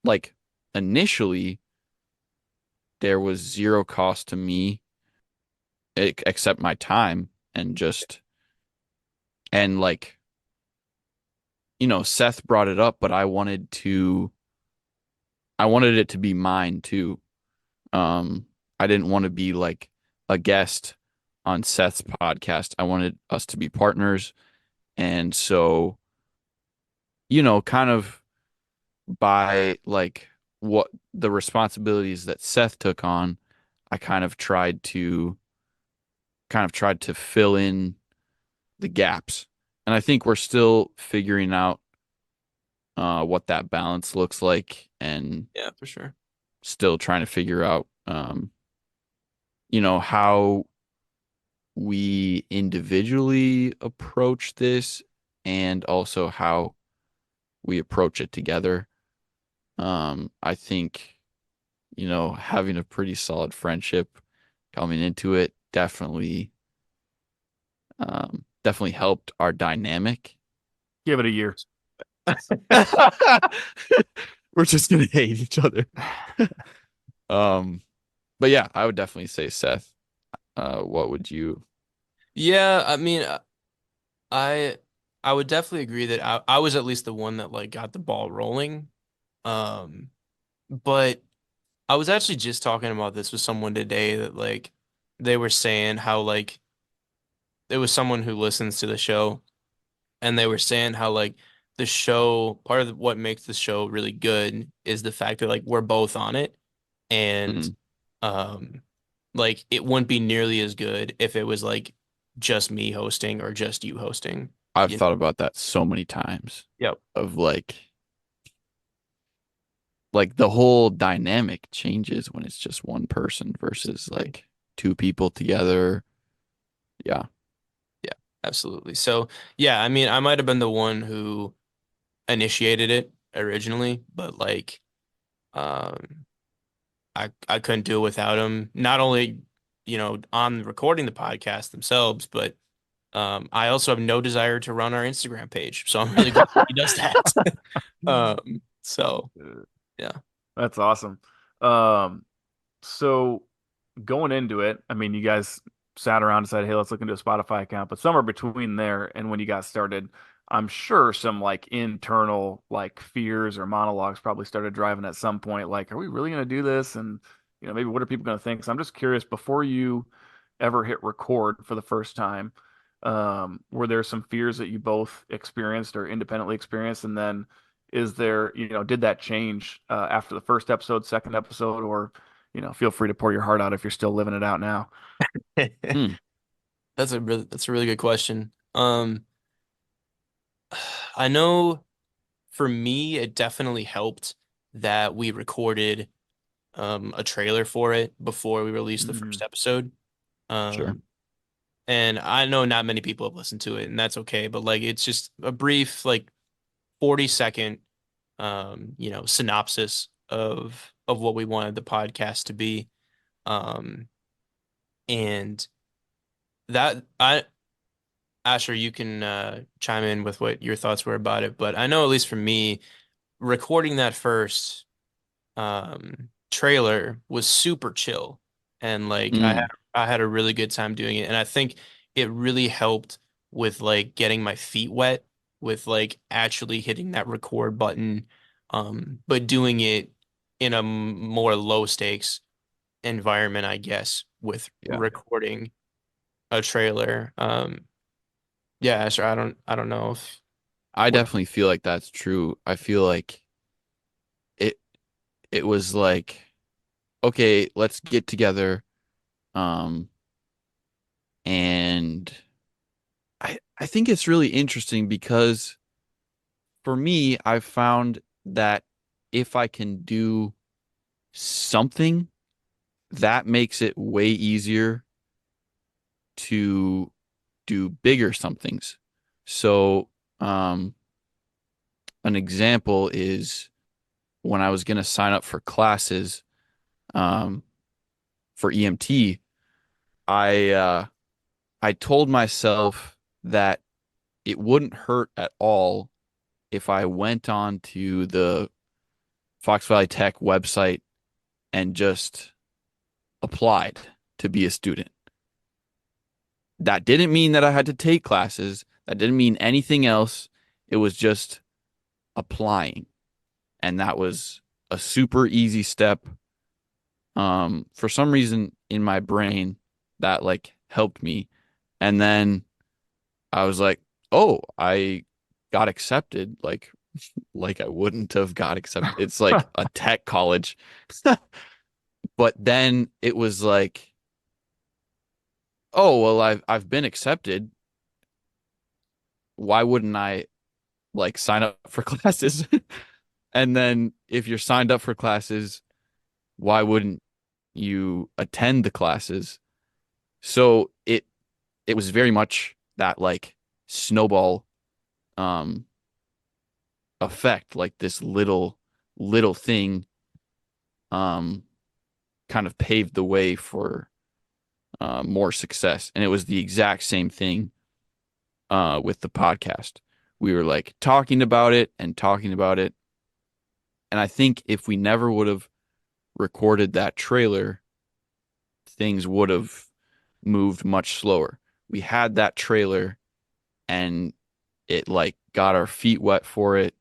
like initially there was zero cost to me except my time and just and like Seth brought it up, but I wanted it to be mine too. I didn't want to be like a guest on Seth's podcast. I wanted us to be partners. And so, kind of by like what the responsibilities that Seth took on, I kind of tried to fill in the gaps. And I think we're still figuring out what that balance looks like and Yeah, for sure. still trying to figure out how we individually approach this and also how we approach it together. I think, having a pretty solid friendship coming into it definitely helped our dynamic. Give it a year. We're just gonna hate each other. Um, but yeah, I would definitely say Seth. What would you? Yeah, I mean, I I would definitely agree that I was at least the one that like got the ball rolling. Um, but I was actually just talking about this with someone today that like they were saying how like it was someone who listens to the show and they were saying how like the show part of what makes the show really good is the fact that like we're both on it and Mm. um like it wouldn't be nearly as good if it was like just me hosting or just you hosting. I've You thought about that so many times Yep. of like the whole dynamic changes when it's just one person versus Exactly. like two people together. Yeah. Yeah, absolutely. So yeah, I mean I might have been the one who initiated it originally, but like um I couldn't do it without him. Not only, on recording the podcast themselves, but I also have no desire to run our Instagram page. So I'm really glad he does that. So yeah. That's awesome. Um, so going into it, I mean, you guys sat around and decided, hey, let's look into a Spotify account. But somewhere between there and when you got started, I'm sure some like internal like fears or monologues probably started driving at some point. Like, are we really going to do this? And maybe what are people going to think? So I'm just curious, before you ever hit record for the first time, were there some fears that you both experienced or independently experienced? And then is there, did that change after the first episode, second episode, or feel free to pour your heart out if you're still living it out now. Hmm. That's a really good question. I know for me it definitely helped that we recorded a trailer for it before we released the Mm, first episode. Sure. Um and I know not many people have listened to it and that's okay, but like it's just a brief like 40-second synopsis of what we wanted the podcast to be. Um and that I Asher, you can chime in with what your thoughts were about it, but I know at least for me, recording that first trailer was super chill, and like Mm. I had a really good time doing it, and I think it really helped with like getting my feet wet with like actually hitting that record button, but doing it in a more low stakes environment, I guess, with Yeah. recording a trailer. Yeah, sure. I don't know if I what. definitely feel like that's true. I feel like it it was like, okay, let's get together. Um, and I think it's really interesting because for me, I've found that if I can do something, that makes it way easier to do bigger somethings. So, um, an example is when I was going to sign up for classes, um, for EMT, I I told myself that it wouldn't hurt at all if I went on to the Fox Valley Tech website and just applied to be a student. That didn't mean that I had to take classes. That didn't mean anything else. It was just applying. And that was a super easy step. For some reason in my brain, that like helped me. And then I was like, oh, I got accepted. Like I wouldn't have got accepted. It's like a tech college. But then it was like, oh, well, I've been accepted. Why wouldn't I like sign up for classes? And then if you're signed up for classes, why wouldn't you attend the classes? So it was very much that like snowball um effect, like this little thing um kind of paved the way for more success. And it was the exact same thing with the podcast. We were like talking about it and talking about it. And I think if we never would have recorded that trailer, things would have moved much slower. We had that trailer and it like got our feet wet for it.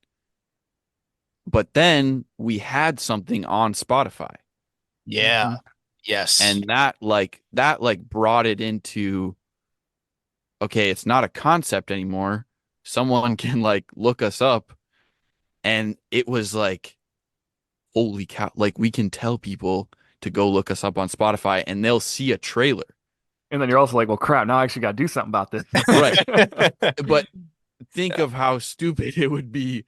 But then we had something on Spotify, Yeah. Mhm. Yes. and that like brought it into, okay, it's not a concept anymore. Someone can like look us up, and it was like, holy cow, like we can tell people to go look us up on Spotify and they'll see a trailer. And then you're also like, well, crap, now I actually got to do something about this. Right. But think of how stupid it would be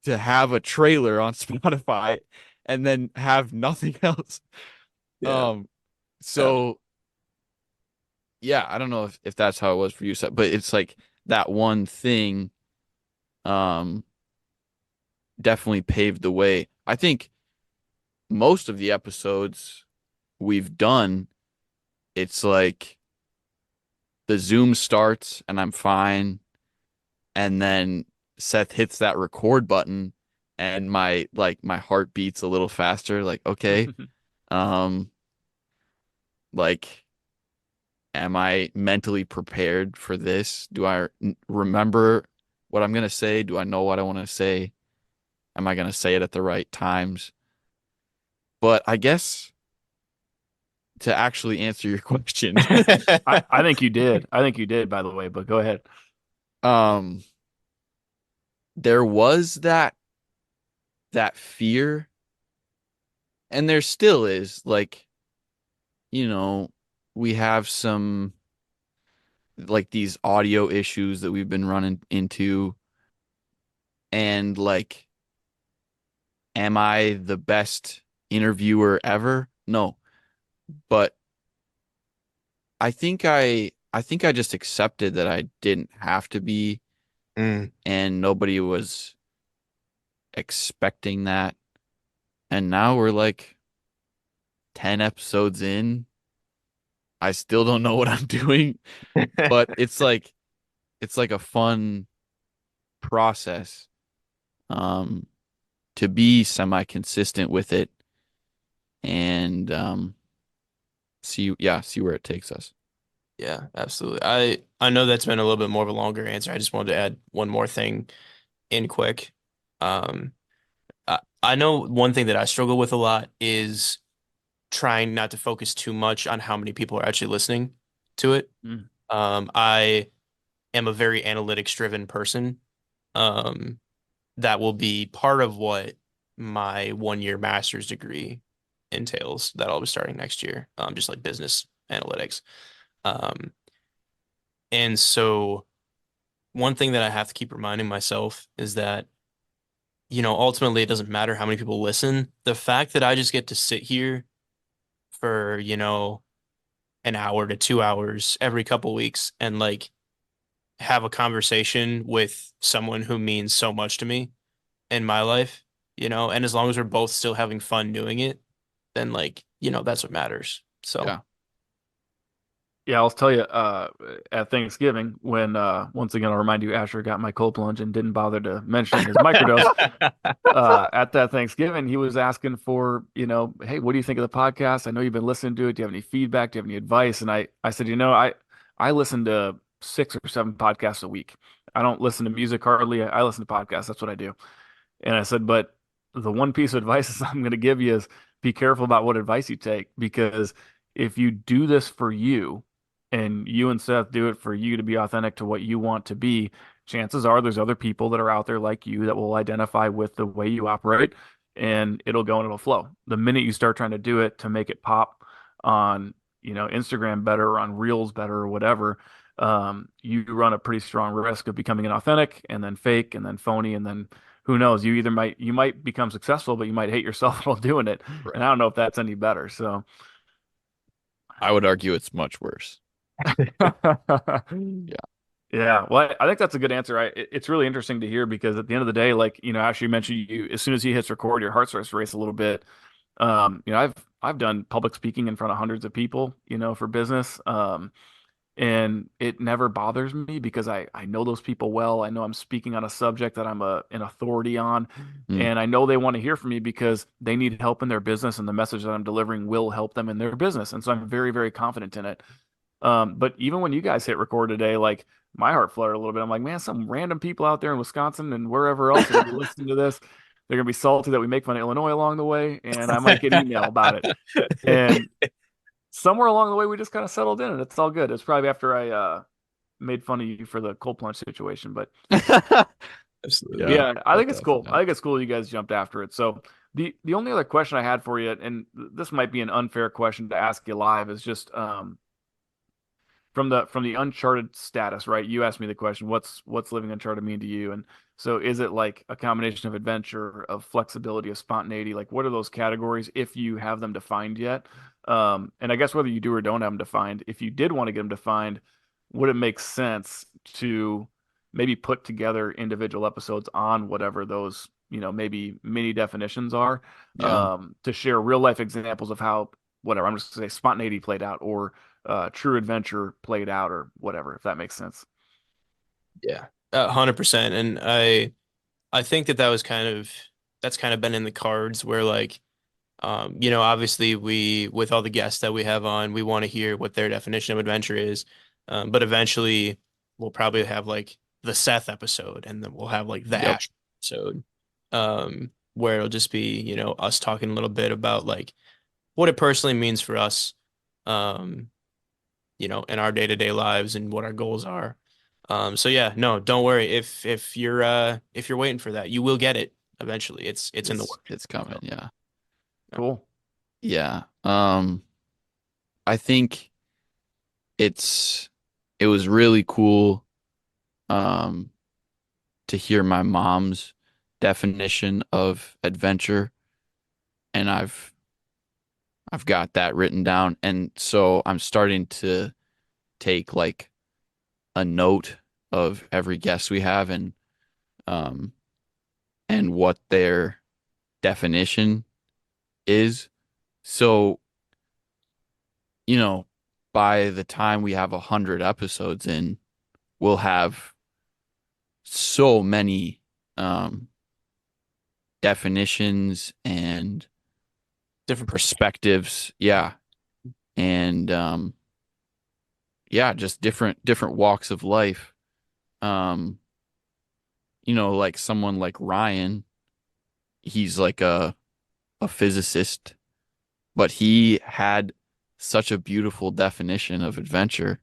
to have a trailer on Spotify and then have nothing else. Yeah. Um, Yeah. so yeah, I don't know if that's how it was for you, Seth, but it's like that one thing um definitely paved the way. I think most of the episodes we've done, it's like the Zoom starts and I'm fine, and then Seth hits that record button and my heart beats a little faster, like, okay, um, like, am I mentally prepared for this? Do I remember what I'm gonna say? Do I know what I want to say? Am I gonna say it at the right times? But I guess to actually answer your question, I think you did. I think you did, by the way, but go ahead. um, there was that fear, and there still is, like, you know, we have some like these audio issues that we've been running into, and like, am I the best interviewer ever? No, but I think I just accepted that I didn't have to be, Mm. and nobody was expecting that. And now we're like 10 episodes in. I still don't know what I'm doing, but it's like a fun process um to be semi-consistent with it, and see where it takes us. Yeah, absolutely. I know that's been a little bit more of a longer answer. I just wanted to add one more thing in quick. Um, I know one thing that I struggle with a lot is trying not to focus too much on how many people are actually listening to it. Mm. I am a very analytics driven person. Um, that will be part of what my 1 year master's degree entails that I'll be starting next year. Just like business analytics. Um, and so one thing that I have to keep reminding myself is that, ultimately it doesn't matter how many people listen. The fact that I just get to sit here for, an hour to 2 hours every couple weeks and like have a conversation with someone who means so much to me in my life, and as long as we're both still having fun doing it, then like, that's what matters. So, Yeah. Yeah, I'll tell you, at Thanksgiving, when once again I'll remind you, Asher got my cold plunge and didn't bother to mention his microdose. At that Thanksgiving, he was asking for, hey, what do you think of the podcast? I know you've been listening to it. Do you have any feedback? Do you have any advice? And I said, I listen to 6 or 7 podcasts a week. I don't listen to music hardly. I listen to podcasts. That's what I do. And I said, but the one piece of advice I'm going to give you is be careful about what advice you take, because if you do this for you and you and Seth do it for you to be authentic to what you want to be, chances are there's other people that are out there like you that will identify with the way you operate, and it'll go and it'll flow. The minute you start trying to do it to make it pop on, Instagram better or on Reels better or whatever, you run a pretty strong risk of becoming inauthentic and then fake and then phony, and then who knows? You might become successful, but you might hate yourself while doing it. And Right. I don't know if that's any better. So I would argue it's much worse. Yeah. yeah, well, I think that's a good answer. It's really interesting to hear because at the end of the day, like, Ashley mentioned, as soon as he hits record, your heart starts to race a little bit. I've done public speaking in front of hundreds of people, for business. And it never bothers me because I know those people well. I know I'm speaking on a subject that I'm an authority on, Mm. and I know they want to hear from me because they need help in their business, and the message that I'm delivering will help them in their business. And so I'm very, very confident in it. But even when you guys hit record today, like my heart fluttered a little bit. I'm like, man, some random people out there in Wisconsin and wherever else are gonna be listening to this. They're gonna be salty that we make fun of Illinois along the way, and I might get email about it. And somewhere along the way, we just kind of settled in, and it's all good. It's probably after I made fun of you for the cold plunge situation, but Absolutely. Yeah, yeah, I that think it's cool. definitely I think helps. it's cool you guys jumped after it. So the only other question I had for you, and this might be an unfair question to ask you live, is just from the Uncharted status, right? You asked me the question, what's living Uncharted mean to you? And so is it like a combination of adventure, of flexibility, of spontaneity? Like what are those categories if you have them defined yet? And I guess whether you do or don't have them defined, if you did want to get them defined, would it make sense to maybe put together individual episodes on whatever those, maybe mini definitions are, Yeah. to share real life examples of how whatever, I'm just gonna say spontaneity played out or true adventure played out or whatever, if that makes sense. Yeah, 100%. And I think that that's kind of been in the cards where like, obviously with all the guests that we have on, we want to hear what their definition of adventure is. But eventually we'll probably have like the Seth episode, and then we'll have like the Yep. Ash episode, where it'll just be, us talking a little bit about like what it personally means for us, um, in our day-to-day lives and what our goals are. So yeah, no, don't worry. If you're waiting for that, you will get it eventually. It's in the works. It's coming. So, Yeah. yeah. Cool. Yeah. I think it's it was really cool um to hear my mom's definition of adventure, and I've got that written down, and so I'm starting to take like a note of every guest we have, um and what their definition is. So, you know, by the time we have 100 episodes in, we'll have so many um definitions and Different perspective. perspectives. Yeah. And yeah, just different walks of life. Um, like someone like Ryan, he's like a physicist, but he had such a beautiful definition of adventure.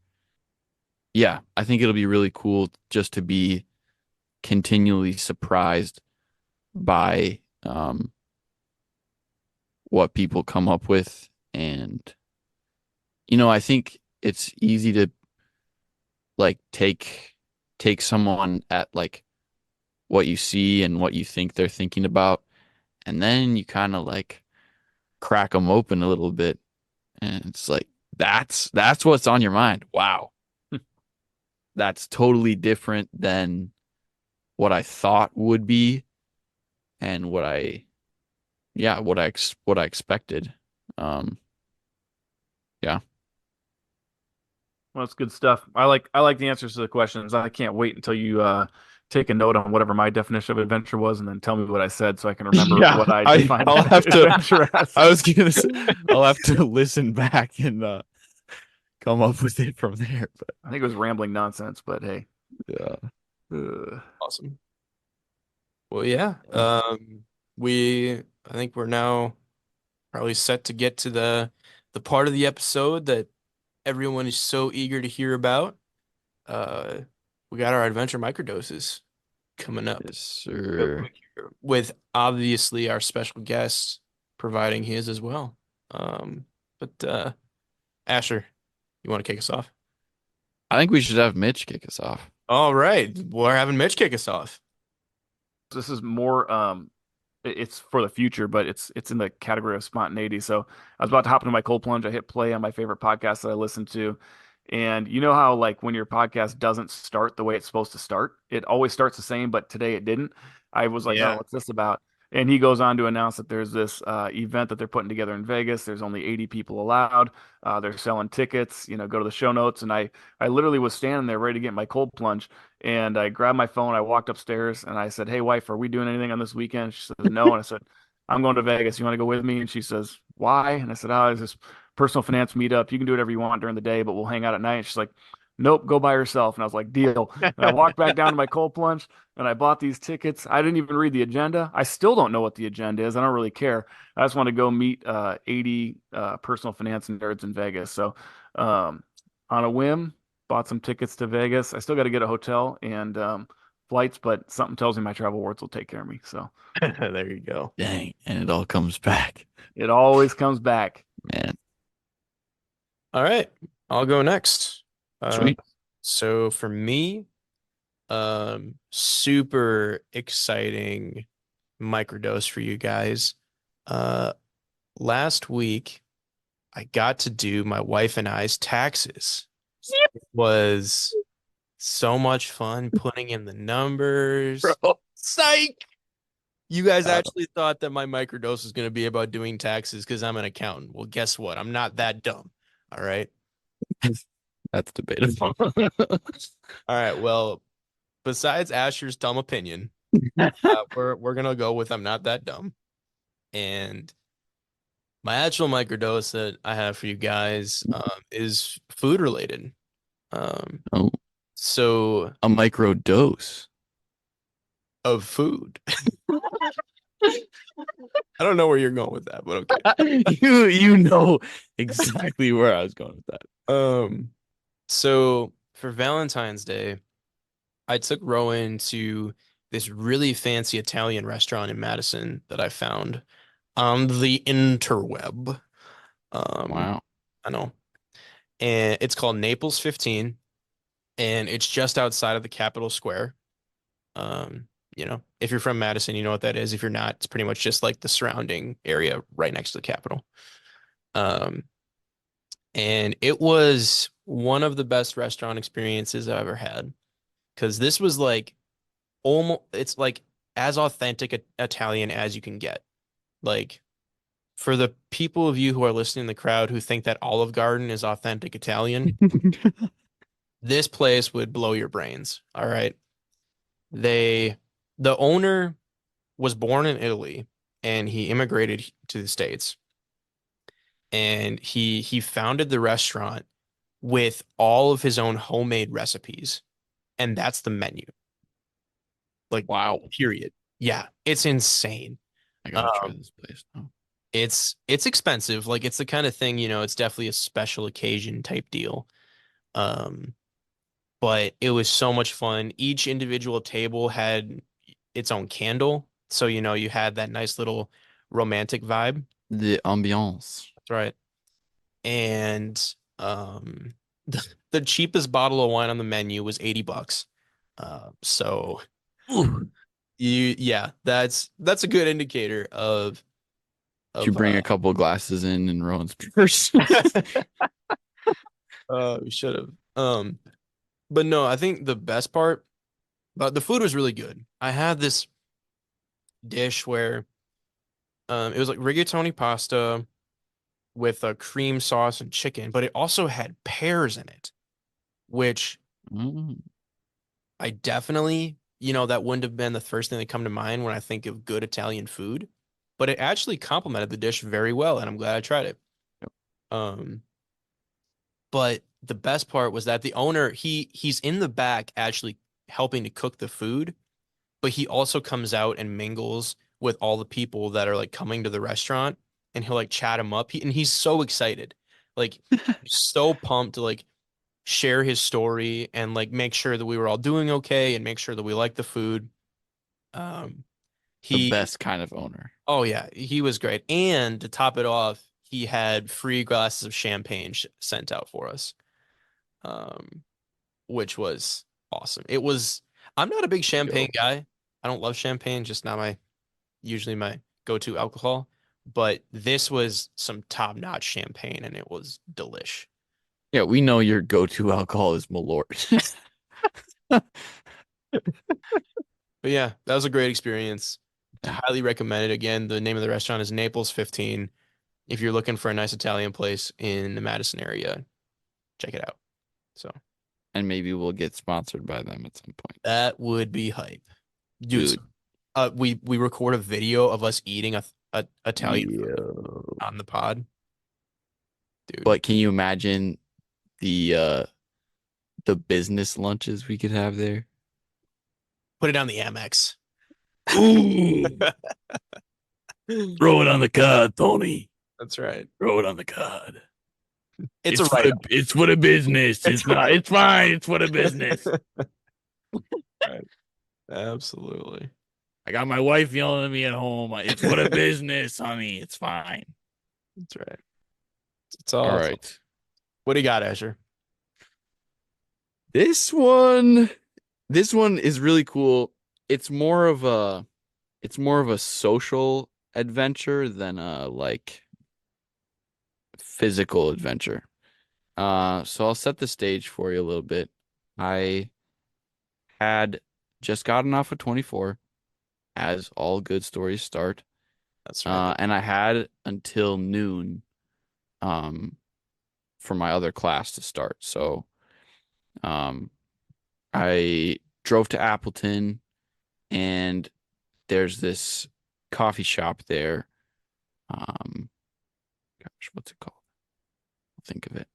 Yeah, I think it'll be really cool just to be continually surprised by what people come up with. And I think it's easy to like take someone at like what you see and what you think they're thinking about, and then you kind of like crack them open a little bit, and it's like that's what's on your mind. Wow, that's totally different than what I thought would be, and what I expected. Um, yeah, Well, that's good stuff. I like the answers to the questions. I can't wait until you take a note on whatever my definition of adventure was and then tell me what I said so I can remember yeah. what I I defined I'll have to. adventure as. I was gonna say I'll have to listen back and come up with it from there. But I think it was rambling nonsense, but hey. yeah, Awesome. Well, yeah. I think we're now probably set to get to the part of the episode that everyone is so eager to hear about. Uh, we got our adventure microdoses coming up yes, real sir. quick here, with obviously our special guest providing his as well. But Asher, you want to kick us off? I think we should have Mitch kick us off. All right, we're having Mitch kick us off. This is more it's for the future, but it's in the category of spontaneity. So I was about to hop into my cold plunge. I hit play on my favorite podcast that I listen to. And you know how like when your podcast doesn't start the way it's supposed to start, it always starts the same, but today it didn't. I was like, oh, Yeah. what's this about? And he goes on to announce that there's this event that they're putting together in Vegas. There's only 80 people allowed. They're selling tickets. Go to the show notes. And I literally was standing there ready to get my cold plunge. And I grabbed my phone. I walked upstairs and I said, "Hey, wife, are we doing anything on this weekend?" She says, "No." And I said, "I'm going to Vegas. You want to go with me?" And she says, "Why?" And I said, "Oh, it's this personal finance meetup. You can do whatever you want during the day, but we'll hang out at night." And she's like, nope, go by yourself. And I was like, deal. And I walked back down to my cold plunge and I bought these tickets. I didn't even read the agenda. I still don't know what the agenda is. I don't really care. I just want to go meet 80 personal finance nerds in Vegas. So um, on a whim, bought some tickets to Vegas. I still got to get a hotel and flights, but something tells me my travel awards will take care of me. So There you go. Dang, and it all comes back, it always comes back. man. All right, I'll go next. Uh, Sweet. so for me, super exciting microdose for you guys. Uh, Last week I got to do my wife and I's taxes. It was so much fun putting in the numbers. Bro. Psych! You guys Uh, actually thought that my microdose was going to be about doing taxes because I'm an accountant. Well, guess what? I'm not that dumb. All right. That's debatable. All right. Well, besides Asher's dumb opinion, we're gonna go with I'm not that dumb. And my actual microdose that I have for you guys is food related. Um, Oh, so a micro dose. of food. I don't know where you're going with that, but okay. You know exactly where I was going with that. So for Valentine's Day, I took Rowan to this really fancy Italian restaurant in Madison that I found on the interweb. Um, Wow. I know. And it's called Naples 15, and it's just outside of the Capitol Square. If you're from Madison, you know what that is. If you're not, it's pretty much just like the surrounding area right next to the Capitol. Um, and it was one of the best restaurant experiences I've ever had because this was like almost, it's like as authentic Italian as you can get. Like for the people of you who are listening in the crowd who think that Olive Garden is authentic Italian, this place would blow your brains. All right. They, the owner was born in Italy and he immigrated to the States and he founded the restaurant with all of his own homemade recipes. And that's the menu. Like, Wow. period. Yeah, it's insane. I gotta try Um, this place now. it's expensive. Like it's the kind of thing, it's definitely a special occasion type deal. Um, but it was so much fun. Each individual table had its own candle. So, you had that nice little romantic vibe. The ambiance. That's right. And the cheapest bottle of wine on the menu was $80. So Ooh. yeah, that's a good indicator of Did you of bring a couple of glasses in Rowan's purse? we should have. But no, I think the best part but the food was really good. I had this dish where it was like rigatoni pasta with a cream sauce and chicken, but it also had pears in it, which Mm. I definitely, that wouldn't have been the first thing that come to mind when I think of good Italian food, but it actually complemented the dish very well, and I'm glad I tried it. Um, but the best part was that the owner, he's in the back actually helping to cook the food, but he also comes out and mingles with all the people that are like coming to the restaurant and he'll like chat him up. And he's so excited, like so pumped to like share his story and like make sure that we were all doing okay and make sure that we like the food. Um, The he, best kind of owner. oh yeah, he was great. And to top it off, he had free glasses of champagne sent out for us, um, which was awesome. I'm not a big champagne Yo. guy. I don't love champagne, just not usually my go-to alcohol. But this was some top-notch champagne and it was delish. Yeah, we know your go-to alcohol is Malort. But yeah, that was a great experience. Highly recommend it. Again, the name of the restaurant is Naples 15. If you're looking for a nice Italian place in the Madison area, check it out. So And maybe we'll get sponsored by them at some point. that would be hype. Dude, Dude. we record a video of us eating a Italian food Yo. on the pod. Dude. But can you imagine the the business lunches we could have there. Put it on the Amex. Ooh, throw it on the card, Tony. That's right. Throw it on the card. It's a write-off. It's for the business. It's It's fine. It's for the business. Right. Absolutely. I got my wife yelling at me at home. It's for the business, honey. It's fine. That's right. It's all All right. What do you got, Asher? This one is really cool. It's more of a social adventure than a like physical adventure. So I'll set the stage for you a little bit. I had just gotten off of 24, as all good stories start. That's right. And I had until noon um for my other class to start. So um I drove to Appleton, and there's this coffee shop there. Gosh, what's it called? I'll think of it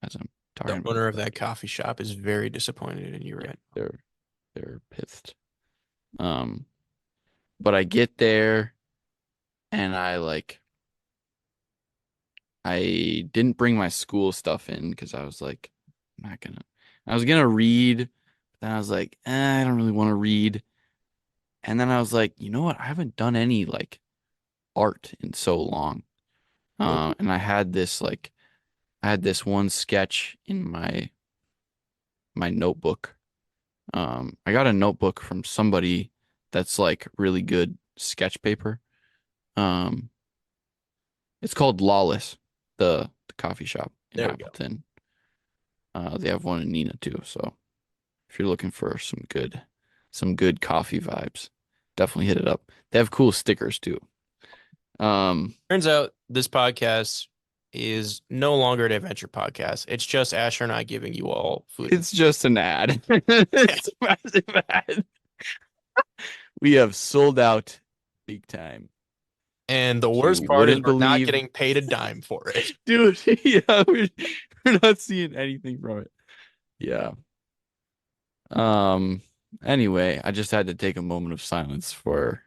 as I'm talking The about owner it. of that coffee shop is very disappointed in you right now. They're pissed. But I get there, and I didn't bring my school stuff in because I was like, I'm not gonna. I was gonna read, but then I was like, I don't really want to read. And then I was like, you know what? I haven't done any like art in so long. And I had this one sketch in my notebook. I got a notebook from somebody that's like really good sketch paper. Um, it's called Lawless, the coffee shop in There we go. Appleton. They have one in Neenah too. So if you're looking for some good coffee vibes, definitely hit it up. They have cool stickers too. Turns out this podcast is no longer an adventure podcast. It's just Asher and I giving you all food. It's just an ad. It's a massive ad. We have sold out big time. And the worst You part is wouldn't we're not believe, getting paid a dime for it. dude. Yeah, we're not seeing anything from it. Yeah. Anyway, I just had to take a moment of silence for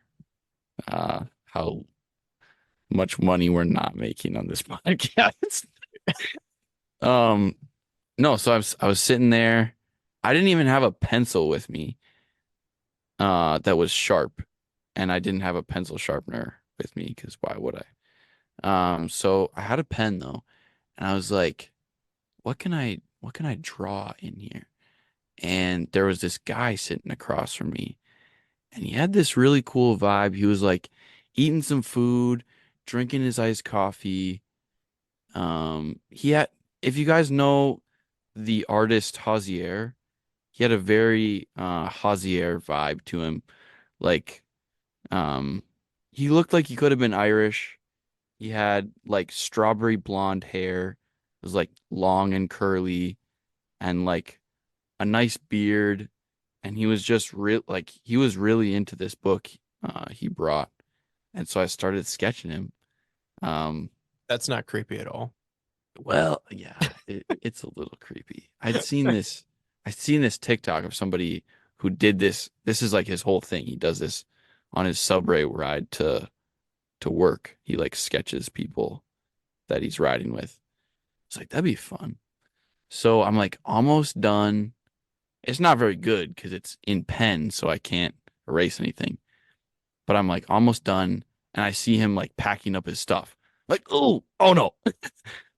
how much money we're not making on this podcast. Um, no, so I was sitting there. I didn't even have a pencil with me, that was sharp, and I didn't have a pencil sharpener with me because why would I? So I had a pen though, and I was like, what can I draw in here? And there was this guy sitting across from me, and he had this really cool vibe. He was like eating some food, drinking his iced coffee. He had, if you guys know the artist Hozier, he had a very Hozier vibe to him. Like, um, he looked like he could have been Irish. He had like strawberry blonde hair. It was like long and curly, and like a nice beard. And he was just real, like he was really into this book he brought. And so I started sketching him. Um, That's not creepy at all. well, yeah, it's a little creepy. I'd seen this TikTok of somebody who did this. This is like his whole thing. He does this on his subway ride to work. He like sketches people that he's riding with. It's like that'd be fun. So I'm like almost done. It's not very good because it's in pen, so I can't erase anything. But I'm like almost done, and I see him like packing up his stuff. Like, oh no.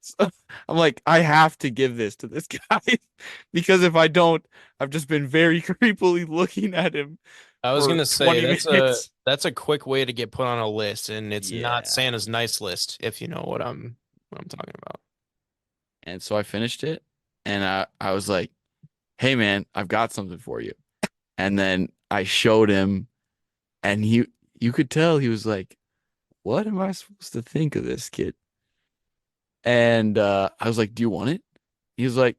So I'm like, I have to give this to this guy because if I don't, I've just been very creepily looking at him I was for gonna say 20 minutes. that's a quick way to get put on a list, and it's not Yeah. Santa's nice list, if you know what I'm talking about. And so I finished it, and I was like, hey man, I've got something for you. And then I showed him, and you could tell he was like, what am I supposed to think of this kid? And I was like, do you want it? He was like,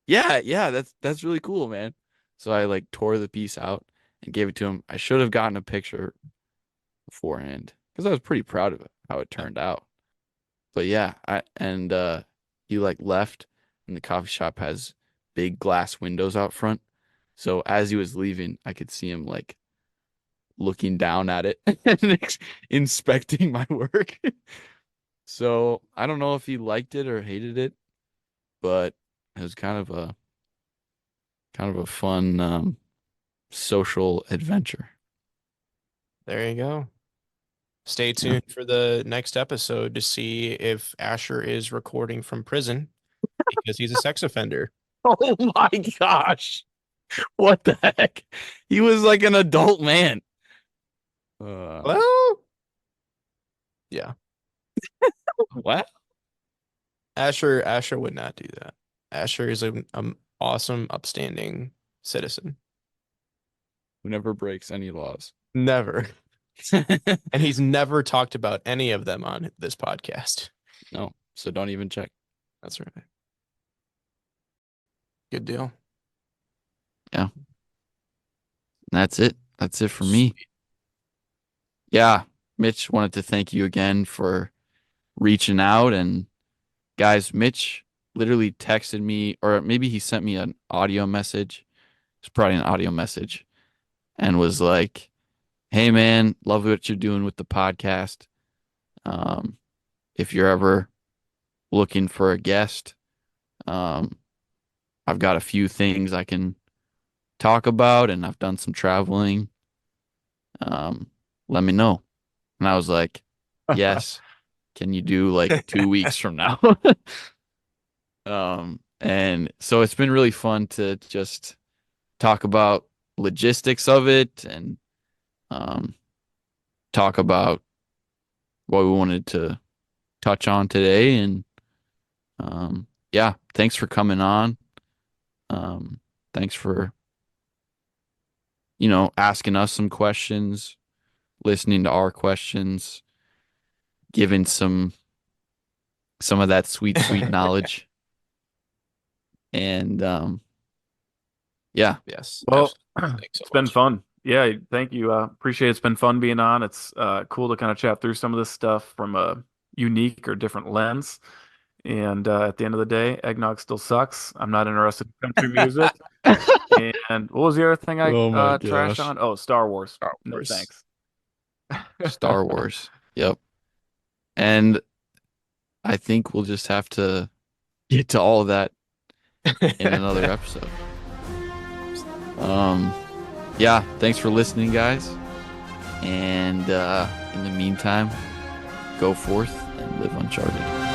yeah, that's really cool, man. So I like tore the piece out and gave it to him. I should have gotten a picture beforehand because I was pretty proud of it, how it turned out. But yeah, I and he like left, and the coffee shop has big glass windows out front. So as he was leaving, I could see him like looking down at it and inspecting my work. So I don't know if he liked it or hated it, but it was kind of a fun social adventure. There you go. Stay tuned for the next episode to see if Asher is recording from prison because he's a sex offender. Oh my gosh. What the heck? He was like an adult man. Well, yeah. What? Asher would not do that. Asher is an awesome, upstanding citizen. Who never breaks any laws. Never. And he's never talked about any of them on this podcast. No, so don't even check. That's right. Good deal. Yeah. That's it. That's it for me. Yeah. Mitch, wanted to thank you again for reaching out. And guys, Mitch literally texted me, or maybe he sent me an audio message. It's probably an audio message, and was like, "Hey man, love what you're doing with the podcast. If you're ever looking for a guest, I've got a few things I can talk about, and I've done some traveling. Let me know." And I was like, "Yes. Can you do like 2 weeks from now?" And so it's been really fun to just talk about logistics of it and talk about what we wanted to touch on today. And yeah, thanks for coming on. Thanks for, asking us some questions, listening to our questions, giving some of that sweet, sweet knowledge. And yeah. Yes. Well, absolutely. Thanks so it's been much. fun. Yeah, thank you. Appreciate it. It's been fun being on. It's cool to kind of chat through some of this stuff from a unique or different lens. And at the end of the day, eggnog still sucks. I'm not interested in country music. And what was the other thing I Oh my trashed gosh. on? Oh, Star Wars. Star No Wars. thanks. Star Wars. Yep. And I think we'll just have to get to all of that in another episode. Yeah, thanks for listening, guys. And in the meantime, go forth and live uncharted.